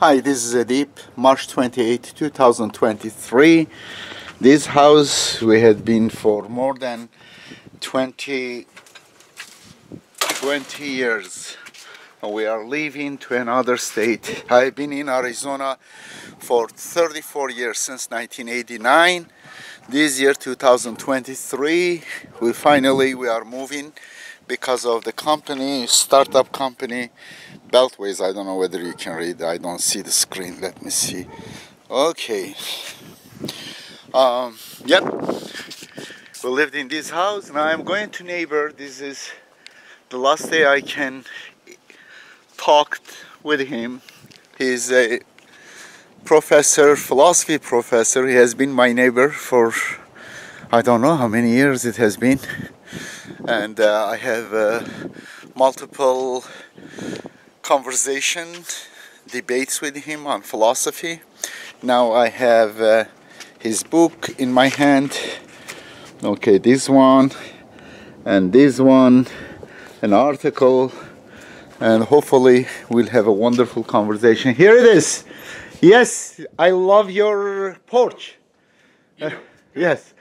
Hi, this is Edip, March 28, 2023. This house we had been for more than 20 years. We are leaving to another state. I've been in Arizona for 34 years, since 1989. This year, 2023, we are moving because of the company, startup company, Beltways. I don't know whether you can read. I don't see the screen. Let me see. Okay. Yep. We lived in this house. Now I'm going to neighbor. This is the last day I can talk with him. He's a professor, philosophy professor. He has been my neighbor for I don't know how many years it has been. And I have multiple conversations, debates with him on philosophy. Now I have his book in my hand. Okay, this one and this one, an article, and hopefully we'll have a wonderful conversation. Here it is. Yes, I love your porch. Yes.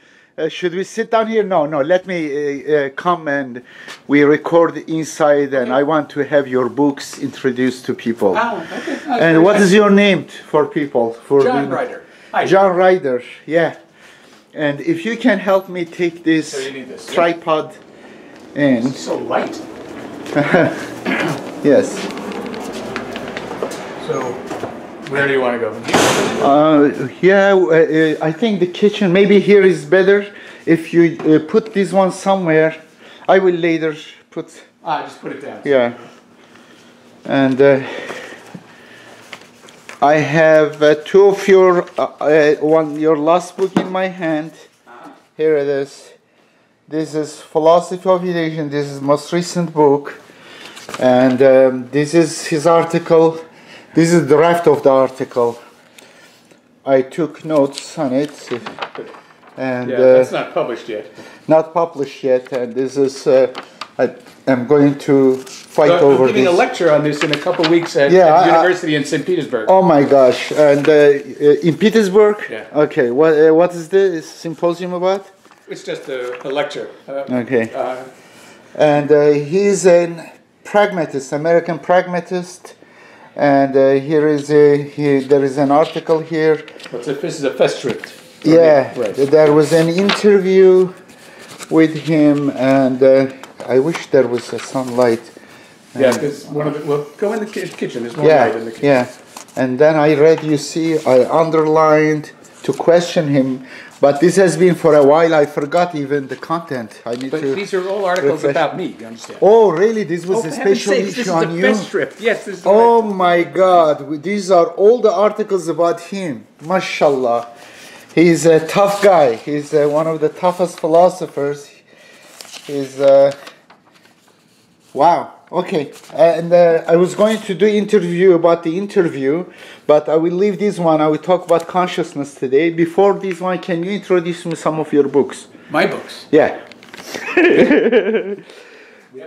Should we sit down here? No, let me come and we record inside, and I want to have your books introduced to people. Oh, okay. And what is your name for people? John Ryder. Hi. John Ryder, yeah. And if you can help me take this, So you need this, tripod in. It's so light. Yes. So, where do you want to go? I think the kitchen, maybe here is better. If you put this one somewhere, I will later put. Just put it down. Yeah. And I have two of your your last book in my hand. Here it is. This is Philosophy of Religion. This is most recent book, and this is his article. This is the draft of the article. I took notes on it, and that's not published yet. Not published yet. And this is I'm going to fight over I'm giving this. a lecture on this in a couple of weeks at the University in St. Petersburg. Oh my gosh! And in Petersburg. Yeah. Okay. What is this symposium about? It's just a lecture. Okay. And he's a pragmatist, American pragmatist. And here is there is an article here. This is a festschrift. Yeah, Right. There was an interview with him, and I wish there was a sunlight. Yeah, because we'll go in the kitchen. There's more light in the kitchen. Yeah, and then I read. You see, I underlined to question him. But this has been for a while. I forgot even the content. I need But to. these are all articles refresh. about me. You understand? Oh, really? This was a special issue this on is you? the festschrift. Yes, this is. Oh my God! These are all the articles about him. Mashallah, he's a tough guy. He's one of the toughest philosophers. He's wow. Okay, and I was going to do interview about the interview, but I will leave this one. I will talk about consciousness today. Before this one, can you introduce me some of your books? My books. Yeah.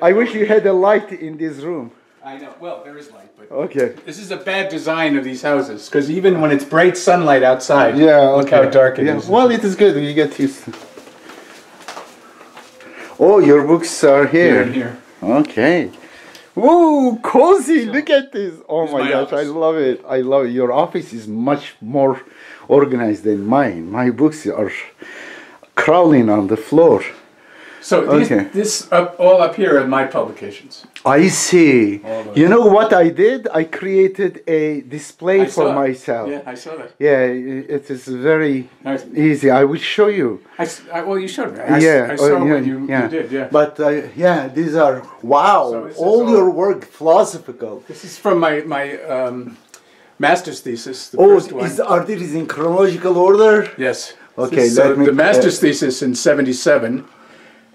I wish you had a light in this room. I know. Well, there is light, but Okay. this is a bad design of these houses because even when it's bright sunlight outside, look okay. how dark it is. Well, it is good. You get used to. Oh, your books are here. Here. Okay. Whoa, cozy! Look at this. Oh my gosh, office. I love it. I love it. Your office is much more organized than mine. My books are crawling on the floor. So this all up here are my publications. I see. You know what I did? I created a display for myself. Yeah, I saw that. Yeah, it is very easy. I will show you. Well, you showed me. I saw what you did. Yeah. But these are wow. So this is all your work philosophical. This is from my master's thesis. The first one. Are these in chronological order? Yes. Okay. So the master's thesis in '77.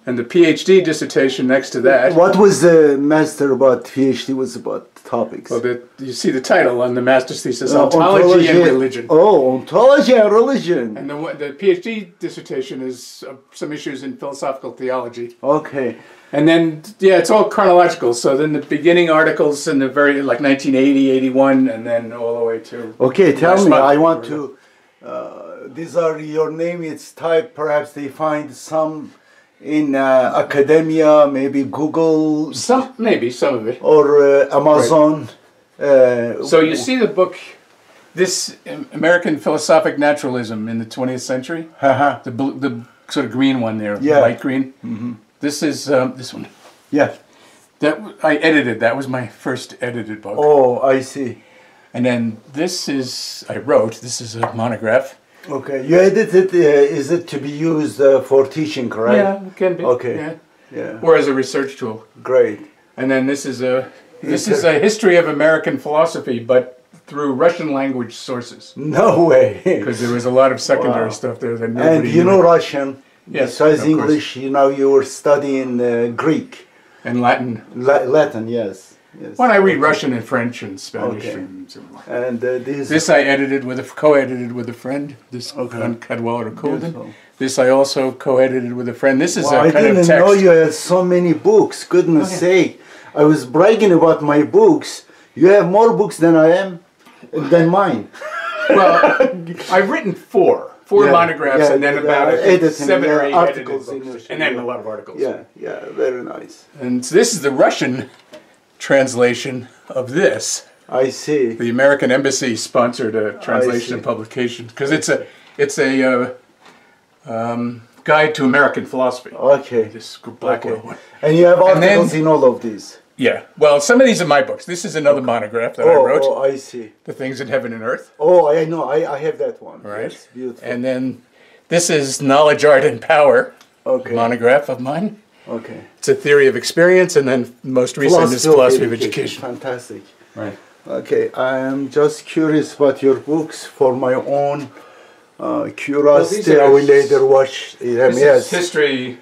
And the PhD dissertation next to that. What was the master about? PhD was about topics. Well, you see the title on the master's thesis, Ontology and Religion. Oh, Ontology and Religion. And the PhD dissertation is some issues in philosophical theology. Okay. And then, yeah, it's all chronological. So then the beginning articles in the very, like 1980, 81, and then all the way to... Okay, tell me, month. I want to... these are your name, it's type, perhaps they find some in academia, maybe Google... Maybe, some of it. Or Amazon. Right. So you see the book, this American Philosophic Naturalism in the 20th Century? The sort of green one there, light green. Mm-hmm. This is this one. Yeah. That I edited. That was my first edited book. Oh, I see. And then this is I wrote. This is a monograph. Okay. You edited. Is it to be used for teaching, correct? Yeah, it can be. Okay. Yeah. Yeah. Or as a research tool. Great. And then this is a history of American philosophy, but through Russian language sources. No way. Because there was a lot of secondary stuff there that nobody And you know Russian. Yes, besides of English, course. you know, you were studying Greek. And Latin. Latin, yes. When I read Russian and French and Spanish. Okay. And this I edited co-edited with a friend. This on Cadwallader Colden. This I also co-edited with a friend. This is a kind of text. I didn't know you had so many books. Goodness sake! I was bragging about my books. You have more books than than mine. Well, I've written four monographs, and then about 7 or 8 articles, and then a lot of articles. Yeah, very nice. And so this is the Russian translation of this. I see. The American Embassy sponsored a translation and publication because it's a guide to American philosophy. Okay. This black one. And you have articles in all of these. Yeah. Well, some of these are my books. This is another monograph that I wrote. Oh, I see. The Things in Heaven and Earth. Oh, I know. I have that one. Right. Yes, beautiful. And then this is Knowledge, Art, and Power. Okay. Monograph of mine. Okay. It's a theory of experience, and then most recent is philosophy of education. Fantastic. Right. Okay. I am just curious about your books for my own curiosity. I will later watch them. This is history.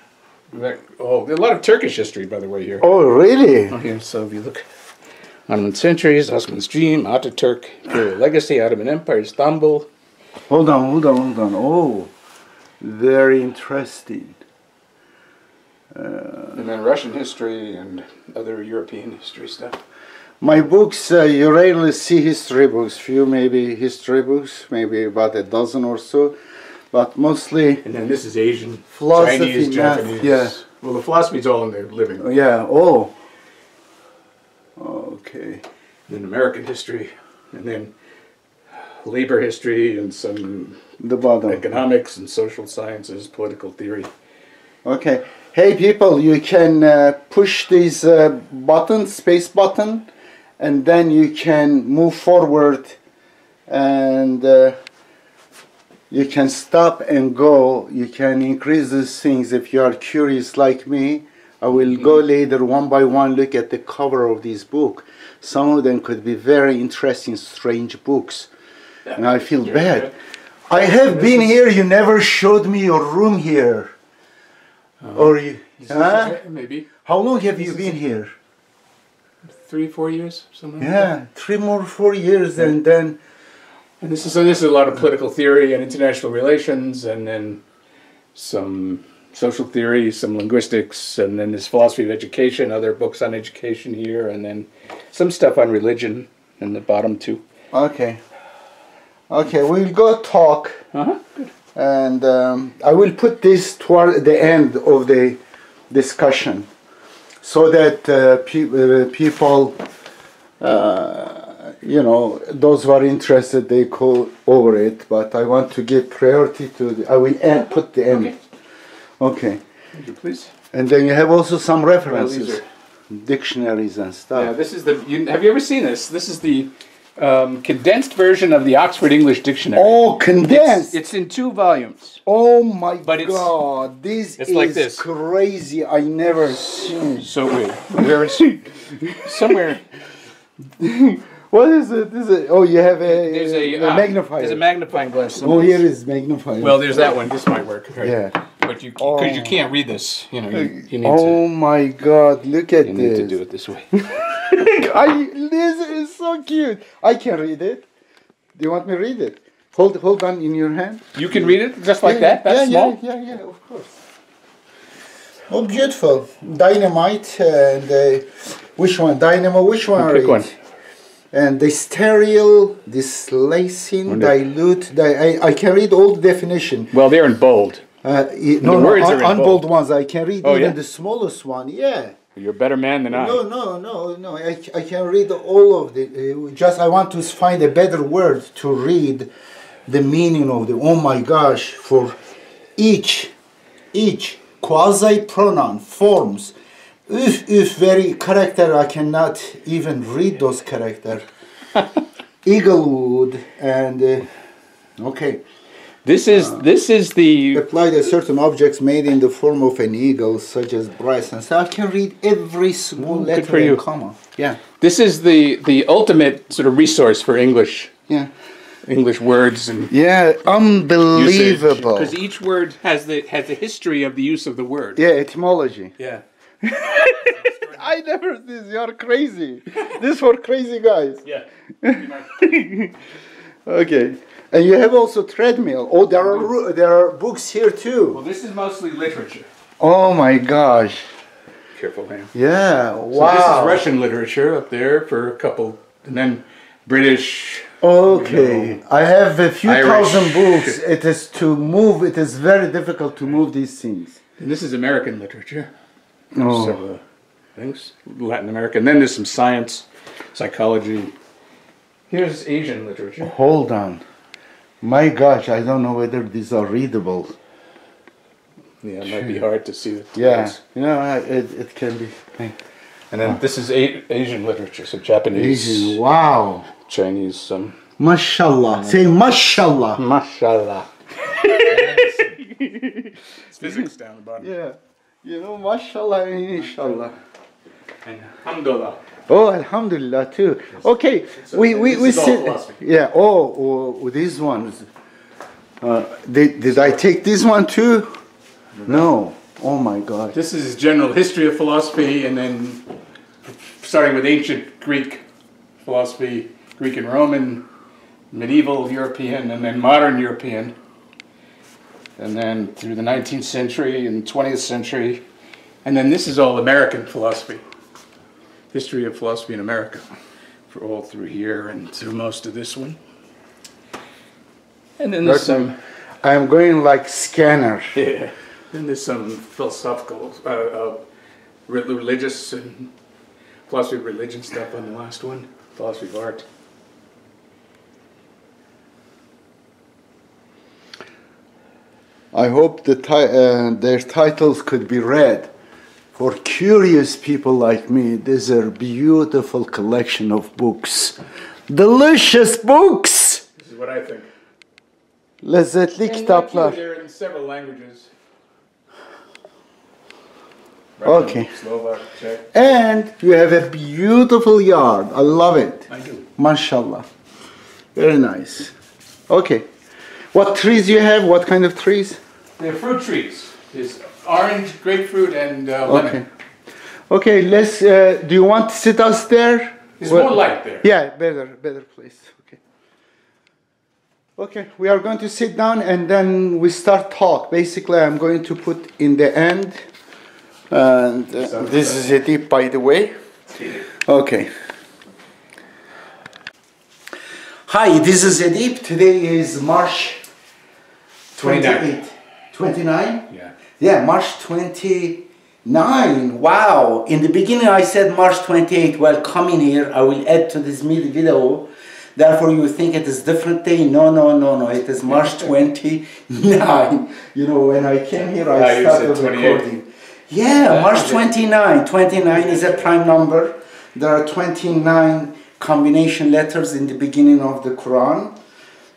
Oh, a lot of Turkish history, by the way, here. Oh, really? Oh, here, so if you look, Ottoman centuries, Osman's dream, Ataturk, imperial legacy, Ottoman Empire, Istanbul. Hold on. Oh, very interesting. And then Russian history and other European history stuff. My books, you rarely see history books. Few maybe history books, maybe about a dozen or so. But mostly... And then this is Asian, philosophy, Chinese, math, Japanese. yeah. Well, the philosophy's all in the living room. Yeah, oh. Okay. Then American history, and then labor history, and some economics and social sciences, political theory. Okay. Hey people, you can push this button, space button, and then you can move forward and you can stop and go. You can increase these things if you are curious like me. I will go later one by one look at the cover of this book. Some of them could be very interesting, strange books. And I feel bad. I have been here, you never showed me your room here. Or you, maybe. How long have you been here? 3-4 years, something like Yeah, that. 4 years, and then... And this is a lot of political theory and international relations, and then some social theory, some linguistics, and then there's philosophy of education, other books on education here, and then some stuff on religion in the bottom too. Okay. Okay, we'll go talk. Good. And I will put this toward the end of the discussion so that people, you know, those who are interested, they go over it. But I want to give priority to I will put the end. Okay. Thank you, please. And then you have also some references, dictionaries and stuff. Yeah, this is have you ever seen this? This is the condensed version of the Oxford English Dictionary. Oh, condensed! It's in 2 volumes. Oh my God! This is like this. Crazy. I never seen. So weird. Have you ever seen somewhere? What is it? Oh, you have There's a magnifier. There's a magnifying glass. Oh, here is magnifying. Well, there's that one. This might work. Right? Yeah. But because you can't read this, you know, you need oh my God! Look at you this. need to do it this way. This is so cute. I can read it. Do you want me to read it? Hold on in your hand. You can read it just like that. That's small. Yeah, of course. Oh, beautiful. Dynamite and which one? Dynamo, which one? Pick one. And the stereo, this lysine, dilute. I can read all the definition. Well, they're in bold. No, words are in unbold bold. ones. I can read Oh, even yeah? the smallest one. Yeah. You're a better man than I. No. I can read all of the. Just I want to find a better word to read the meaning of the. Oh my gosh! For each quasi pronoun forms. If very character, I cannot even read those character. Eaglewood and okay. This is the Applied to certain objects made in the form of an eagle, such as breast, and so I can read every small letter for you. and comma. Yeah. this is the ultimate sort of resource for English. Yeah. English words and Yeah, unbelievable. because each word has the history of the use of the word. Yeah, etymology. Yeah. I never this. You're crazy. This for crazy guys. Yeah. Okay. And you have also treadmill. Oh, there are books here too. Well, this is mostly literature. Oh my gosh. Careful, man. Yeah. So Wow. this is Russian literature up there for a couple, and then British. Okay. I have a few Irish. thousand books. It is to move. It is very difficult to move these things. And this is American literature. Oh. So, things Latin America, and then there's some science, psychology. Here's Asian literature. Hold on. My gosh, I don't know whether these are readable. Yeah, it might be hard to see the Yeah, words. it can be. And then this is Asian literature, so Japanese, Asian, wow. Chinese, Mashallah. Say mashallah. mashallah. It's physics down the bottom. Yeah. You know, mashallah and inshallah. And alhamdulillah. Oh, alhamdulillah too. Okay, we this is all sit. philosophy. Yeah. Oh, these ones. Did I take this one too? No. Oh my God. This is general history of philosophy, and then starting with ancient Greek philosophy, Greek and Roman, medieval European, and then modern European, and then through the 19th century and 20th century, and then this is all American philosophy, history of philosophy in America, for all through here and through most of this one. And then there's some, I'm going like scanner. yeah, then there's some philosophical, religious and philosophy of religion stuff on the last one, philosophy of art. I hope their titles could be read. For curious people like me, these are beautiful collection of books. Delicious books! This is what I think. Lezzetli kitaplar. They're in several languages. Okay. Russian, Slovak, Czech. And you have a beautiful yard. I love it. I do. Mashallah. Very nice. Okay. What trees you have? What kind of trees? They're fruit trees. There's orange, grapefruit, and lemon. Okay, let's, do you want to sit us there? There's more light there. Yeah, better place. Okay. Okay, we are going to sit down and then we start talk. Basically, I'm going to put in the end. And this is Edip, by the way. Okay. Hi, this is Edip. Today is March 28. 29? Yeah. Yeah, March 29. Wow. In the beginning I said March 28. Well, coming here, I will add to this video. Therefore, you think it is different day. No. It is March 29. You know, when I came here, I started recording. Yeah, March 29. 29 is a prime number. There are 29 combination letters in the beginning of the Quran.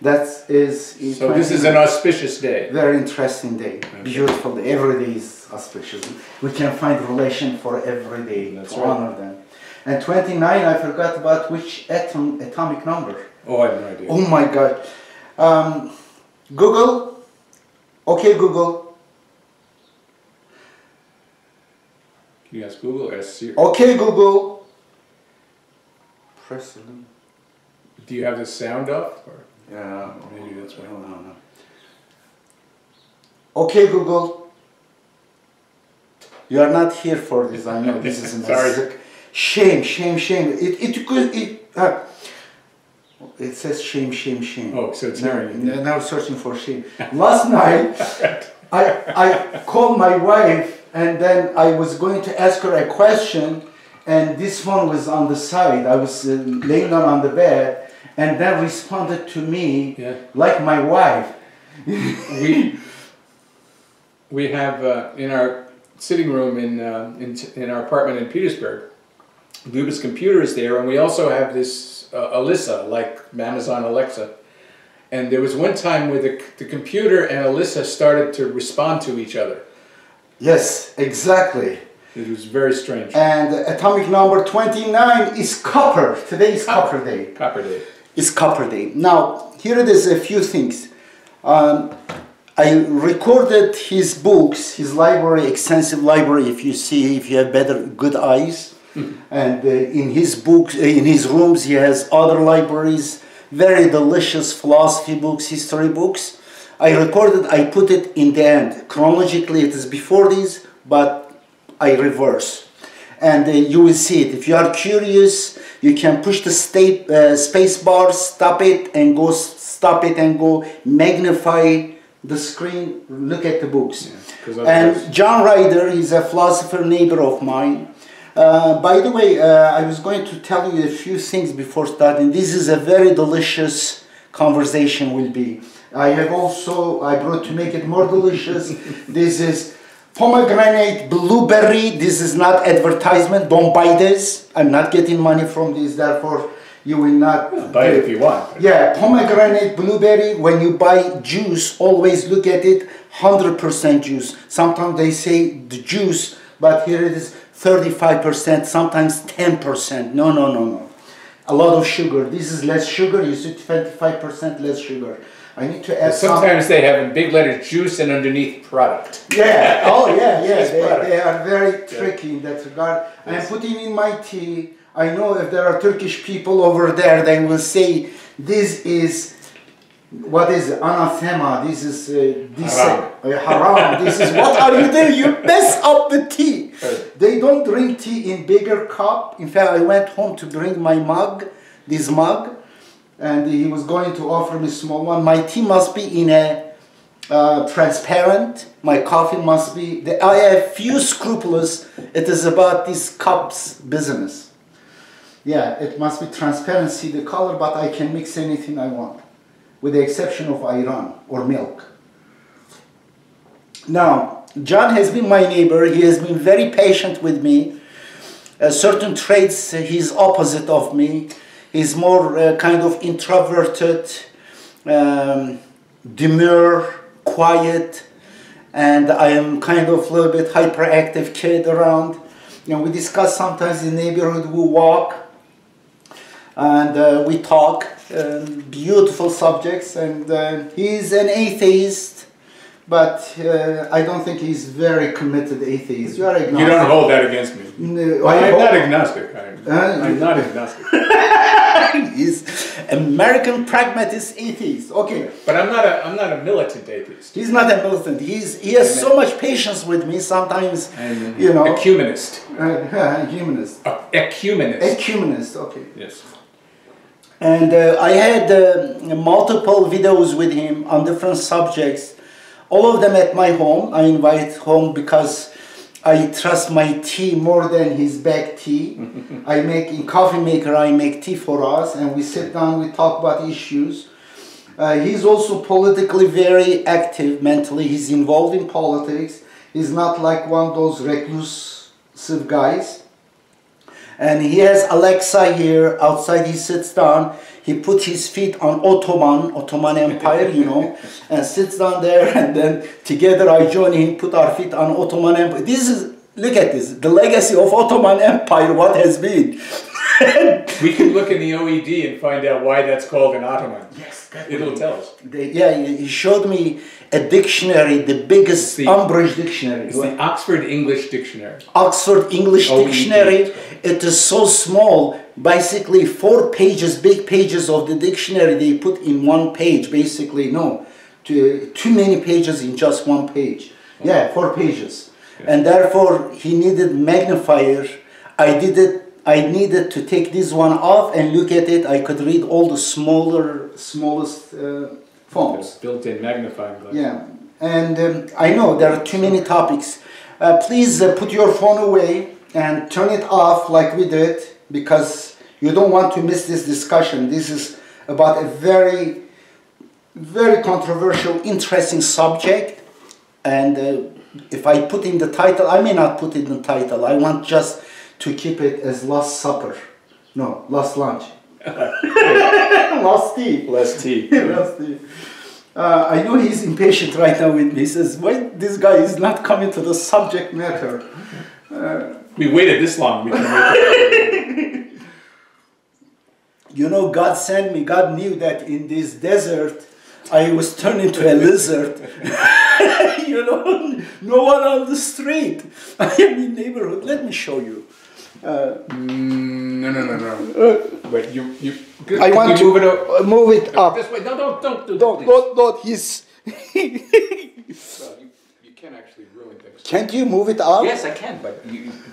That is. So this is an auspicious day. Very interesting day. Okay. Beautiful day. Every day is auspicious. We can find relation for every day. That's to right. honor them. And 29, I forgot about which atomic number. Oh, I have no idea. Oh my God. Google. Okay, Google. Can you ask Google or ask Siri? Okay, Google. Press it. Do you have the sound up? Or Yeah. maybe that's why. No. Okay, Google. You are not here for this. I know this is a Sorry. Shame, shame, shame. It says shame, shame, shame. Oh, so it's now searching for shame. Last night, I called my wife, and then I was going to ask her a question, and this phone was on the side. I was laying down on the bed, and then responded to me like my wife. We have in our sitting room in our apartment in Petersburg, Luba's computer is there, and we also have this Alyssa, like Amazon Alexa. And there was one time where the computer and Alyssa started to respond to each other. Yes, exactly. It was very strange. And atomic number 29 is copper. Today is copper day. Copper day. It's copper day. Now, here it is a few things. I recorded his books, his library, extensive library, if you have good eyes. And in his books, in his rooms, he has other libraries, very delicious philosophy books, history books. I put it in the end. Chronologically, it is before this, but I reverse. And you will see it. If you are curious, you can push the space bar, stop it and go magnify the screen, look at the books. Yeah, and John Ryder, he's a philosopher neighbor of mine. By the way, I was going to tell you a few things before starting. This is a very delicious conversation will be. I brought to make it more delicious. This is pomegranate blueberry. This is not advertisement. Don't buy this. I'm not getting money from this, therefore you will not buy it if you want. Yeah, pomegranate blueberry. When you buy juice, always look at it 100% juice. Sometimes they say the juice, but here it is 35%, sometimes 10%. No. A lot of sugar. This is less sugar. You see 25% less sugar. I need to add sometimes they have in big letters juice and underneath product. Yeah, they are very tricky in that regard. Yes. I'm putting in my tea. I know if there are Turkish people over there, they will say, this is, what is it? Anathema, this is haram. This is, what are you doing? You mess up the tea. They don't drink tea in bigger cup. In fact, I went home to bring my mug, this mug, and he was going to offer me a small one. My tea must be in a transparent. My coffee must be, I have few scrupulous. It is about this cups business. Yeah, it must be transparent, see the color, but I can mix anything I want, with the exception of ayran or milk. Now, John has been my neighbor. He has been very patient with me. Certain traits, he's opposite of me. He's more kind of introverted, demure, quiet, and I am kind of a little bit hyperactive kid around. You know, we discuss sometimes in the neighborhood, we walk, and we talk, beautiful subjects, and he's an atheist, but I don't think he's very committed atheist. You are agnostic. You don't hold that against me. No, I'm not agnostic. I'm not agnostic. He's American pragmatist atheist. Okay. But I'm not a militant atheist. He's not a militant. He has so much patience with me. Sometimes, you know. Ecumenist. Humanist. Ecumenist. Ecumenist. Okay. Yes. And I had multiple videos with him on different subjects. All of them at my home. I invite home because I trust my tea more than his bag tea. I make, in coffee maker, I make tea for us, and we sit down, we talk about issues. He's also politically very active mentally. He's involved in politics. He's not like one of those reclusive guys. And he has Alexa here outside. He sits down. He puts his feet on Ottoman Empire, you know, and sits down there, and then together I join him, put our feet on Ottoman Empire. This is, look at this, the legacy of Ottoman Empire, what has been. We can look in the OED and find out why that's called an Ottoman. Yes, it'll tell us. Yeah, he showed me a dictionary, the biggest Umbridge dictionary. It's the Oxford English Dictionary. Oxford English Dictionary. It is so small. Basically, 4 pages, big pages of the dictionary they put in one page. Basically, no, too many pages in just one page. Yeah, 4 pages. and therefore he needed magnifier. I needed to take this one off and look at it. I could read all the smallest fonts. Built-in magnifying glass. Yeah, and I know there are too many topics. Please put your phone away and turn it off like we did, because you don't want to miss this discussion. This is about a very, very controversial, interesting subject. And if I put in the title, I may not put in the title. I want just to keep it as Last Supper. No, Last Lunch. Last Tea. Last tea. Last tea. I know he's impatient right now with me. He says, why this guy is not coming to the subject matter? We waited this long. We can wait. You know, God sent me. God knew that in this desert, I was turned into a lizard. You know, no one on the street. I am in neighborhood. Let me show you. No. Wait, you. I want to move it up. This way. No, don't do Don't. He's. You can't actually ruin things. Can't you move it up? Yes, I can, but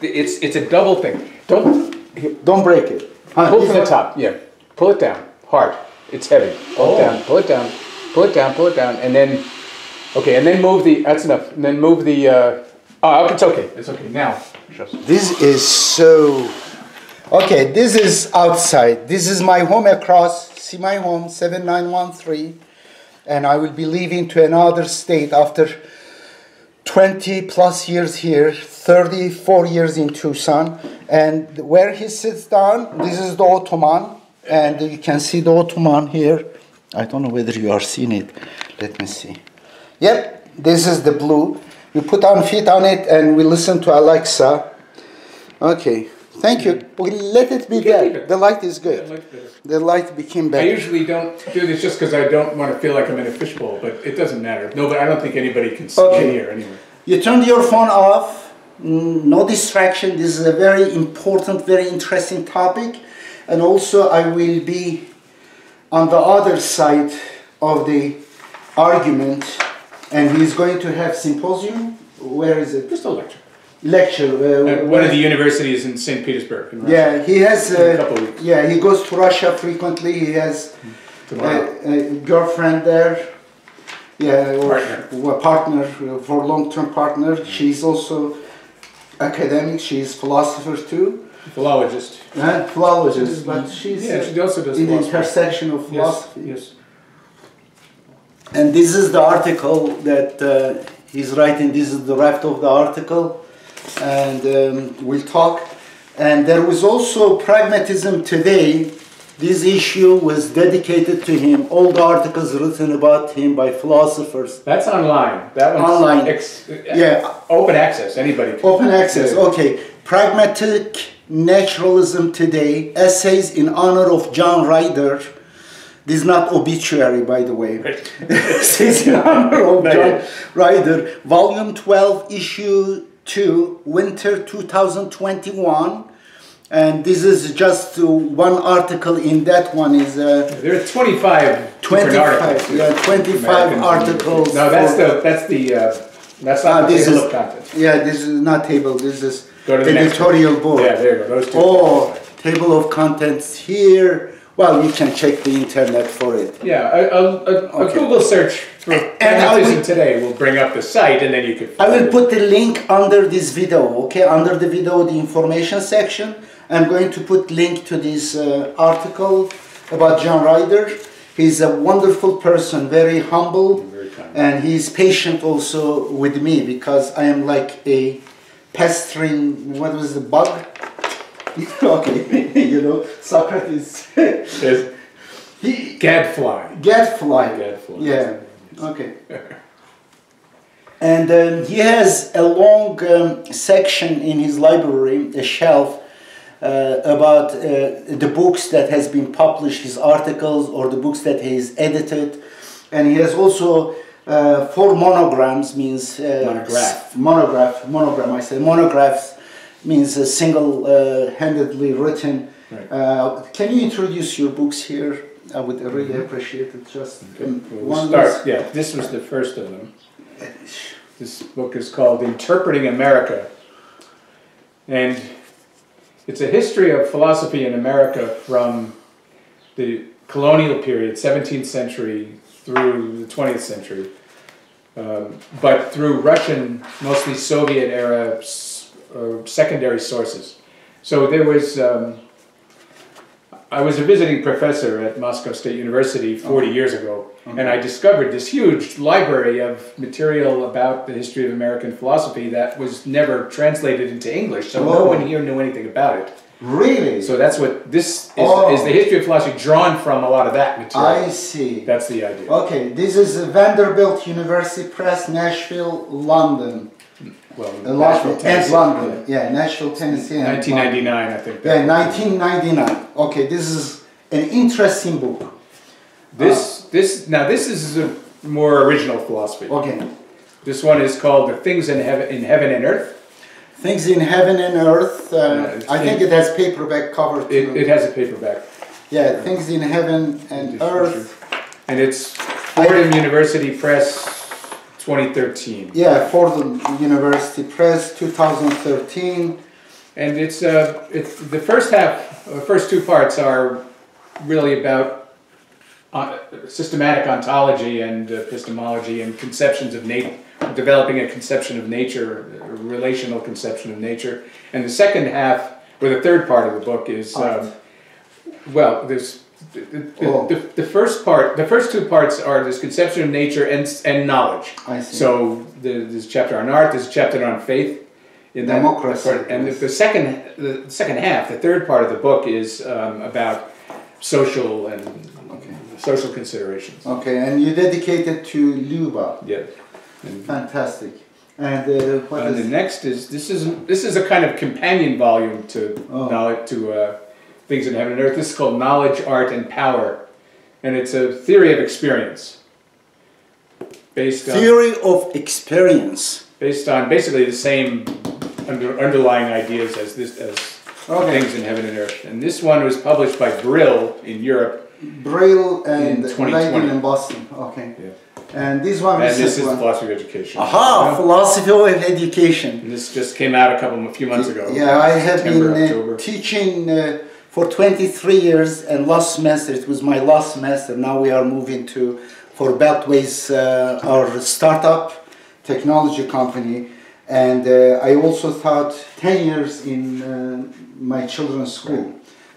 it's a double thing. Don't break it. pull from the top. Yeah, pull it down hard. It's heavy. Pull it down. Pull it down. Pull it down. Pull it down, and then and then move the. That's enough. And then move the. It's okay. It's okay now. This is so. Okay, this is outside. This is my home across. See my home, 7913. And I will be leaving to another state after 20 plus years here, 34 years in Tucson. And where he sits down, this is the Ottoman. And you can see the Ottoman here. I don't know whether you are seeing it. Let me see. Yep, this is the blue. We put our feet on it and we listen to Alexa. Okay, thank you. We'll let it be there. The light is good. The light became better. I usually don't do this just because I don't want to feel like I'm in a fishbowl, but it doesn't matter. No, but I don't think anybody can see here anyway. You turned your phone off. No distraction. This is a very important, very interesting topic. And also I will be on the other side of the argument. And he's going to have symposium. Where is it? Just a lecture. One of the universities in St. Petersburg. In Russia. Yeah, he has. In a couple of weeks. Yeah, he goes to Russia frequently. He has a girlfriend there. Yeah, or partner for long-term partner. She's also academic. She's philosopher too. Philologist. Philologist, but she's she also does in the philosophy. intersection of philosophy. Yes. And this is the article that he's writing. This is the draft of the article, and we'll talk. And there was also Pragmatism Today. This issue was dedicated to him. All the articles written about him by philosophers. That's online. That one's online. Open access. Anybody can. Open access. Okay. Pragmatic Naturalism Today. Essays in honor of John Ryder. This is not obituary, by the way. This is in honor of John Ryder. Volume 12, Issue 2, Winter 2021. And this is just one article in that one. There are 25 articles. Yeah, 25 articles. No, that's not the table of contents. Yeah, this is not table. This is editorial board. Yeah, there you go. Those two. Oh, table of contents here. Well, you can check the internet for it. Yeah, a Google search for Pragmatism Today will bring up the site, and then you can. I will put the link under this video. Okay, under the video, the information section. I'm going to put link to this article about John Ryder. He's a wonderful person, very humble, very kind. And he's patient also with me because I am like a pestering. What was the bug? Okay, you know, Socrates. Gadfly. Gadfly. Yeah. Okay. And he has a long section in his library, a shelf, about the books that has been published, his articles or the books that he's edited. And he has also 4 monograms, means monogram. I say monographs means single-handedly written. Right. Can you introduce your books here? I would really appreciate it. Just we'll start. Yeah, this was the first of them. This book is called Interpreting America. And it's a history of philosophy in America from the colonial period, 17th century, through the 20th century. But through Russian, mostly Soviet-era secondary sources. So there was... I was a visiting professor at Moscow State University 40 years ago, and I discovered this huge library of material about the history of American philosophy that was never translated into English, so no one here knew anything about it. Really? So that's what this is the history of philosophy drawn from a lot of that material. I see. That's the idea. Okay, this is Vanderbilt University Press, Nashville, London. Well, Nashville, Tennessee. London. Yeah, Nashville, Tennessee. 1999, I think. Yeah, 1999. Okay, this is an interesting book. This is a more original philosophy. Okay. This one is called The Things in Heaven and Earth. Things in Heaven and Earth. I think it has paperback cover too. It has a paperback. Yeah, Things in Heaven and Earth. And it's Fordham University Press, 2013. Yeah, Fordham University Press, 2013. And it's the first half, the first two parts are really about systematic ontology and epistemology and conceptions of nature, developing a conception of nature, a relational conception of nature. And the second half, or the third part of the book is, well, there's the first part, the first two parts are this conception of nature and knowledge. I see. So there's a chapter on art, there's a chapter on faith. In that democracy. Part. And the second half, the third part of the book is about social and social considerations. Okay, and you dedicate it to Luba. Yeah. Fantastic. And the next is this is a kind of companion volume to knowledge, to Things in Heaven and Earth. This is called Knowledge, Art, and Power, and it's a theory of experience based on basically the same underlying ideas as Things in Heaven and Earth. And this one was published by Brill in Europe. Brill and in 2020. Leiden in Boston. Okay. Yeah. And this one is Philosophy of Education. Aha, Philosophy of Education. And this just came out a few months ago. Yeah, I have been teaching for 23 years, and last semester, it was my last semester. Now we are moving for Beltway's, our startup technology company. And I also taught 10 years in my children's school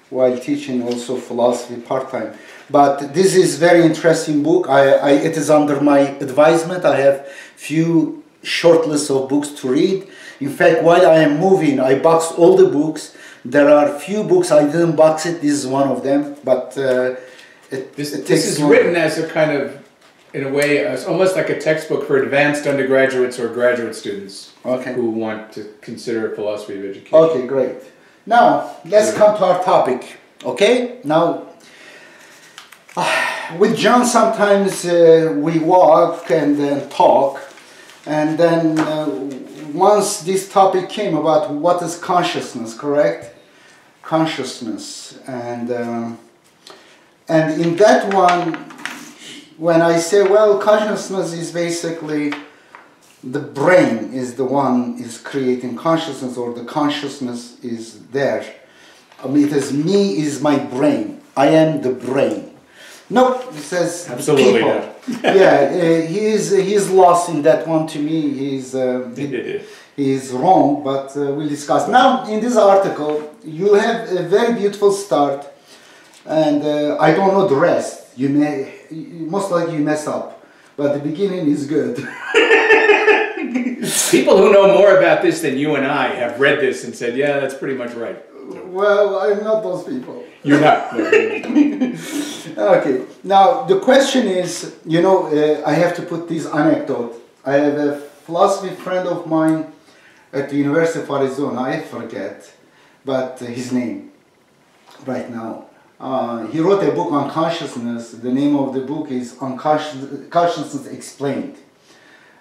while teaching also philosophy part-time. But this is very interesting book. It is under my advisement. I have few short lists of books to read. In fact, while I am moving, I boxed all the books. There are few books I didn't box it. This is one of them. But this is written as a kind of, in a way, it's almost like a textbook for advanced undergraduates or graduate students who want to consider philosophy of education. Okay, great. Now, let's come to our topic. Okay? Now, with John, sometimes we walk and then talk. And then once this topic came about what is consciousness, correct? Consciousness. And in that one, when I say, well, consciousness is basically the brain is the one is creating consciousness, or the consciousness is there. I mean, it is me is my brain. I am the brain. No, it says absolutely people. Yeah, he's lost in that one. To me, he's wrong, but we'll discuss. Now, in this article, you have a very beautiful start, and I don't know the rest. Most likely you mess up, but the beginning is good. People who know more about this than you and I have read this and said, yeah, that's pretty much right. Well, I'm not those people. You're not. No. Okay, now the question is, I have to put this anecdote. I have a philosophy friend of mine at the University of Arizona, I forget, but his name right now. He wrote a book on consciousness. The name of the book is On Consciousness Explained.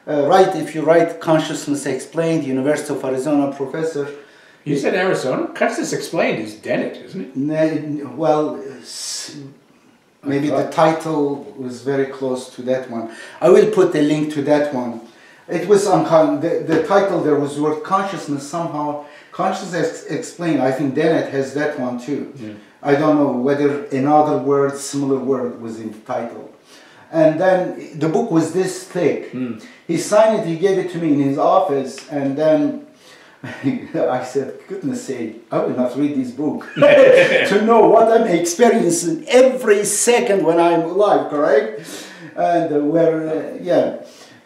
If you write Consciousness Explained, University of Arizona professor. You said Arizona? Consciousness Explained is Dennett, isn't it? Well, maybe the title was very close to that one. I will put a link to that one. It was the title there was word consciousness somehow. Consciousness explained. I think Dennett has that one too. Yeah. I don't know whether another word, similar word, was in the title. And then the book was this thick. He signed it. He gave it to me in his office, and then I said, goodness sake, I will not read this book to know what I'm experiencing every second when I'm alive, correct?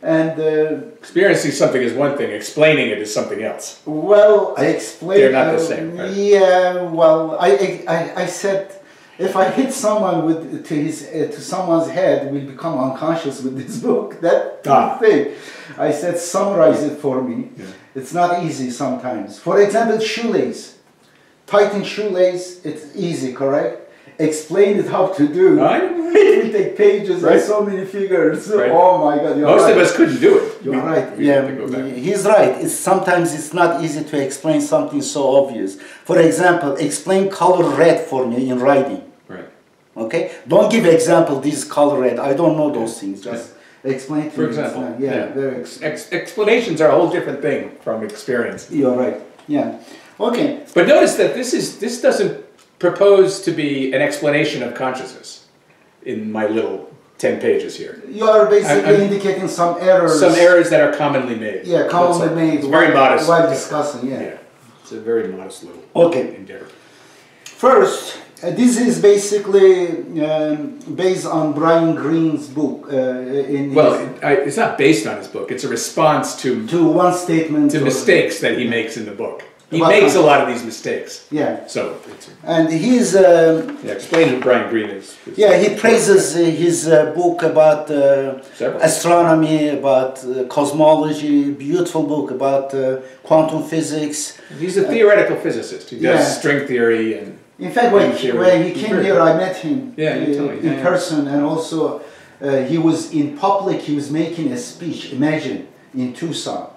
And experiencing something is one thing, explaining it is something else. Well, I explained. They're not the same, right? Yeah, well, I said, if I hit someone to someone's head, will become unconscious with this book. That thing. I said, summarize it for me. Yeah. It's not easy sometimes. For example, shoelace. Tighten shoelace, it's easy, correct? Explain it how to do. Right. It will take pages and so many figures. Right. Oh my God, you're Most of us couldn't do it. You're right. Yeah, he's right. Sometimes it's not easy to explain something so obvious. For example, explain color red for me in writing. Right. Okay? Don't give example, this color red. I don't know those things. Just explain to me. For example. Very explanations are a whole different thing from experience. You're right. Yeah. Okay. But notice that this doesn't propose to be an explanation of consciousness in my little 10 pages here. You are basically indicating some errors. Some errors that are commonly made. Yeah, commonly made. It's very modest. While discussing, yeah. It's a very modest little endeavor. First, this is basically based on Brian Greene's book. It's not based on his book. It's a response to one statement. To mistakes that he makes in the book. He makes a lot of these mistakes. Yeah. So. And he's. Explain who Brian Greene is. He praises his book about astronomy, about cosmology. Beautiful book about quantum physics. He's a theoretical physicist. He does string theory and. In fact, when he came here, I met him in person, and also he was in public. He was making a speech. Imagine. In Tucson,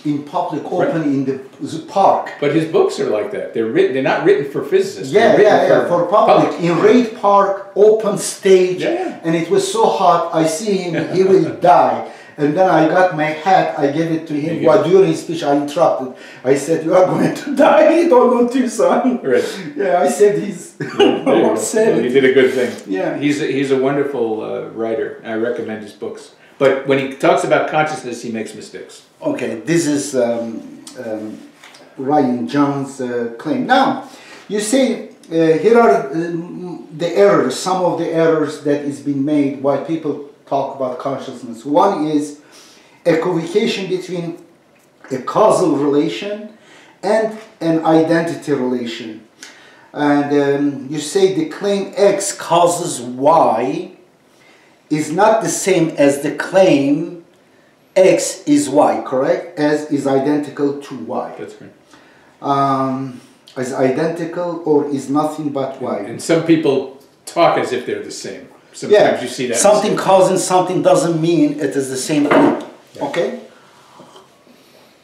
in public, open in the park. But his books are like that. They're not written for physicists. For public. In Reid Park, open stage, and it was so hot. I see him, he will die. And then I got my hat, I gave it to him. During his speech, I interrupted. I said, "You are going to die. Don't go to Tucson." Right. Yeah, I said he's. He did a good thing. Yeah. He's a wonderful writer. I recommend his books. But when he talks about consciousness, he makes mistakes. Okay, this is Ryan John's claim. Now, you say here are the errors, some of the errors that is being made while people talk about consciousness. One is equivocation between a causal relation and an identity relation. And you say the claim X causes Y is not the same as the claim X is Y, correct? As is identical to Y. That's right. Is identical or is nothing but Y. And some people talk as if they're the same. Sometimes you see that. Something causing something doesn't mean it is the same thing. Yeah. Okay?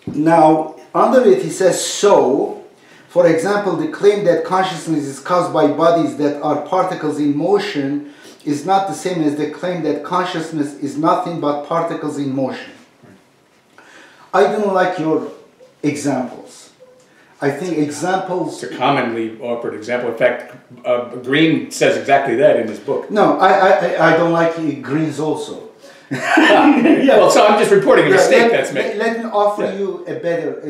Now, under it he says, so, for example, the claim that consciousness is caused by bodies that are particles in motion is not the same as the claim that consciousness is nothing but particles in motion. I don't like your examples. I think examples... It's a commonly offered example. In fact, Green says exactly that in his book. No, I don't like Green's also. Well, so I'm just reporting a mistake that's made. Let me offer you a better,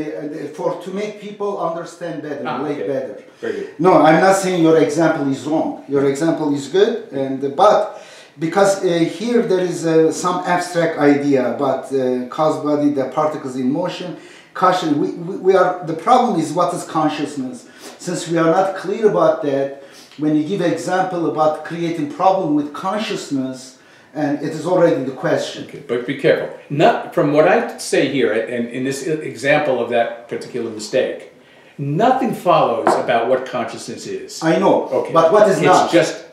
to make people understand better, better. Very good. No, I'm not saying your example is wrong. Your example is good, but because here there is some abstract idea about cause body, the particles in motion. The problem is what is consciousness. Since we are not clear about that, when you give an example about creating problem with consciousness, and it is already the question. Okay, but be careful. Not from what I say here, and in this example of that particular mistake, nothing follows about what consciousness is. I know. Okay. But what is not? It's just,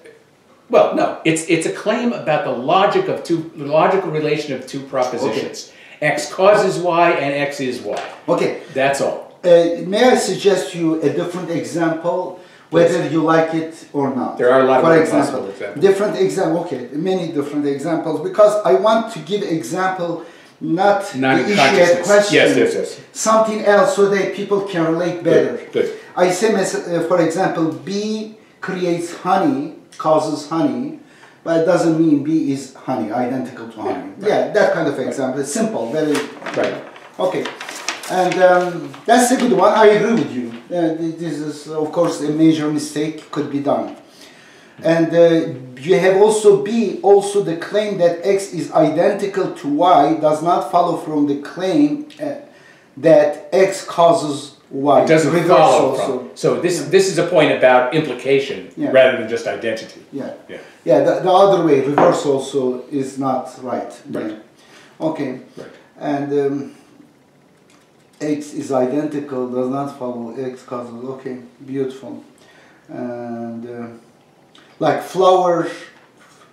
well, no. It's a claim about the logical relation of two propositions. Okay. X causes Y and X is Y. Okay. That's all. May I suggest you a different example? Whether you like it or not. There are a lot of examples. Different examples. Okay, many different examples. Because I want to give example Not the in issue at question. Yes. Something else so that people can relate better. Good. I say, for example, bee creates honey, causes honey, but it doesn't mean bee is honey, identical to honey. Yeah, that kind of example. It's simple, very... Right. Okay. And that's a good one. I agree with you. This is, of course, a major mistake could be done. And you have also B, also the claim that X is identical to Y does not follow from the claim that X causes Y. It doesn't follow from. So this is a point about implication rather than just identity. The other way, reverse also is not right. Right. Okay. Right. And X is identical, does not follow X causes. Okay, beautiful. And like flower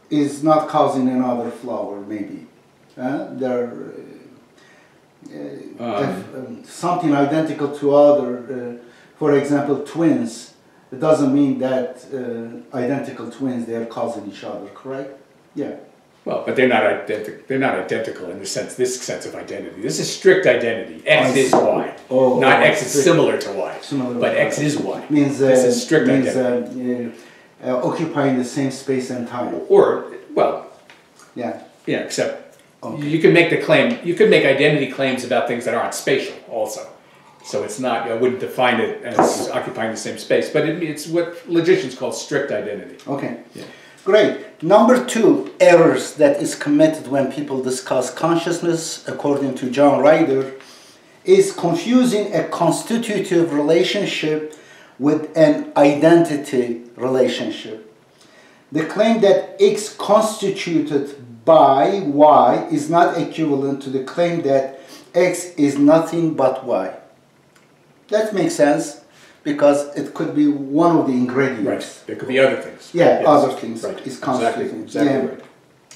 is not causing another flower, maybe. Something identical to other, for example, twins. It doesn't mean that identical twins, they are causing each other, correct? Yeah. Well, but they're not identical. They're not identical in this sense of identity. This is strict identity. X is Y. Not X is similar to Y. But X is Y. Means this is strict identity. Occupying the same space and time. Or, well, yeah, except you can make the claim, you could make identity claims about things that aren't spatial also. So it's not, I wouldn't define it as occupying the same space, but it's what logicians call strict identity. Okay, great. Number 2, errors that is committed when people discuss consciousness, according to John Ryder, is confusing a constitutive relationship with an identity relationship. The claim that X constituted by Y is not equivalent to the claim that X is nothing but Y. That makes sense because it could be one of the ingredients. Right. There could be other things. Yeah, yes. Other things. Right. Is constituting. Exactly right.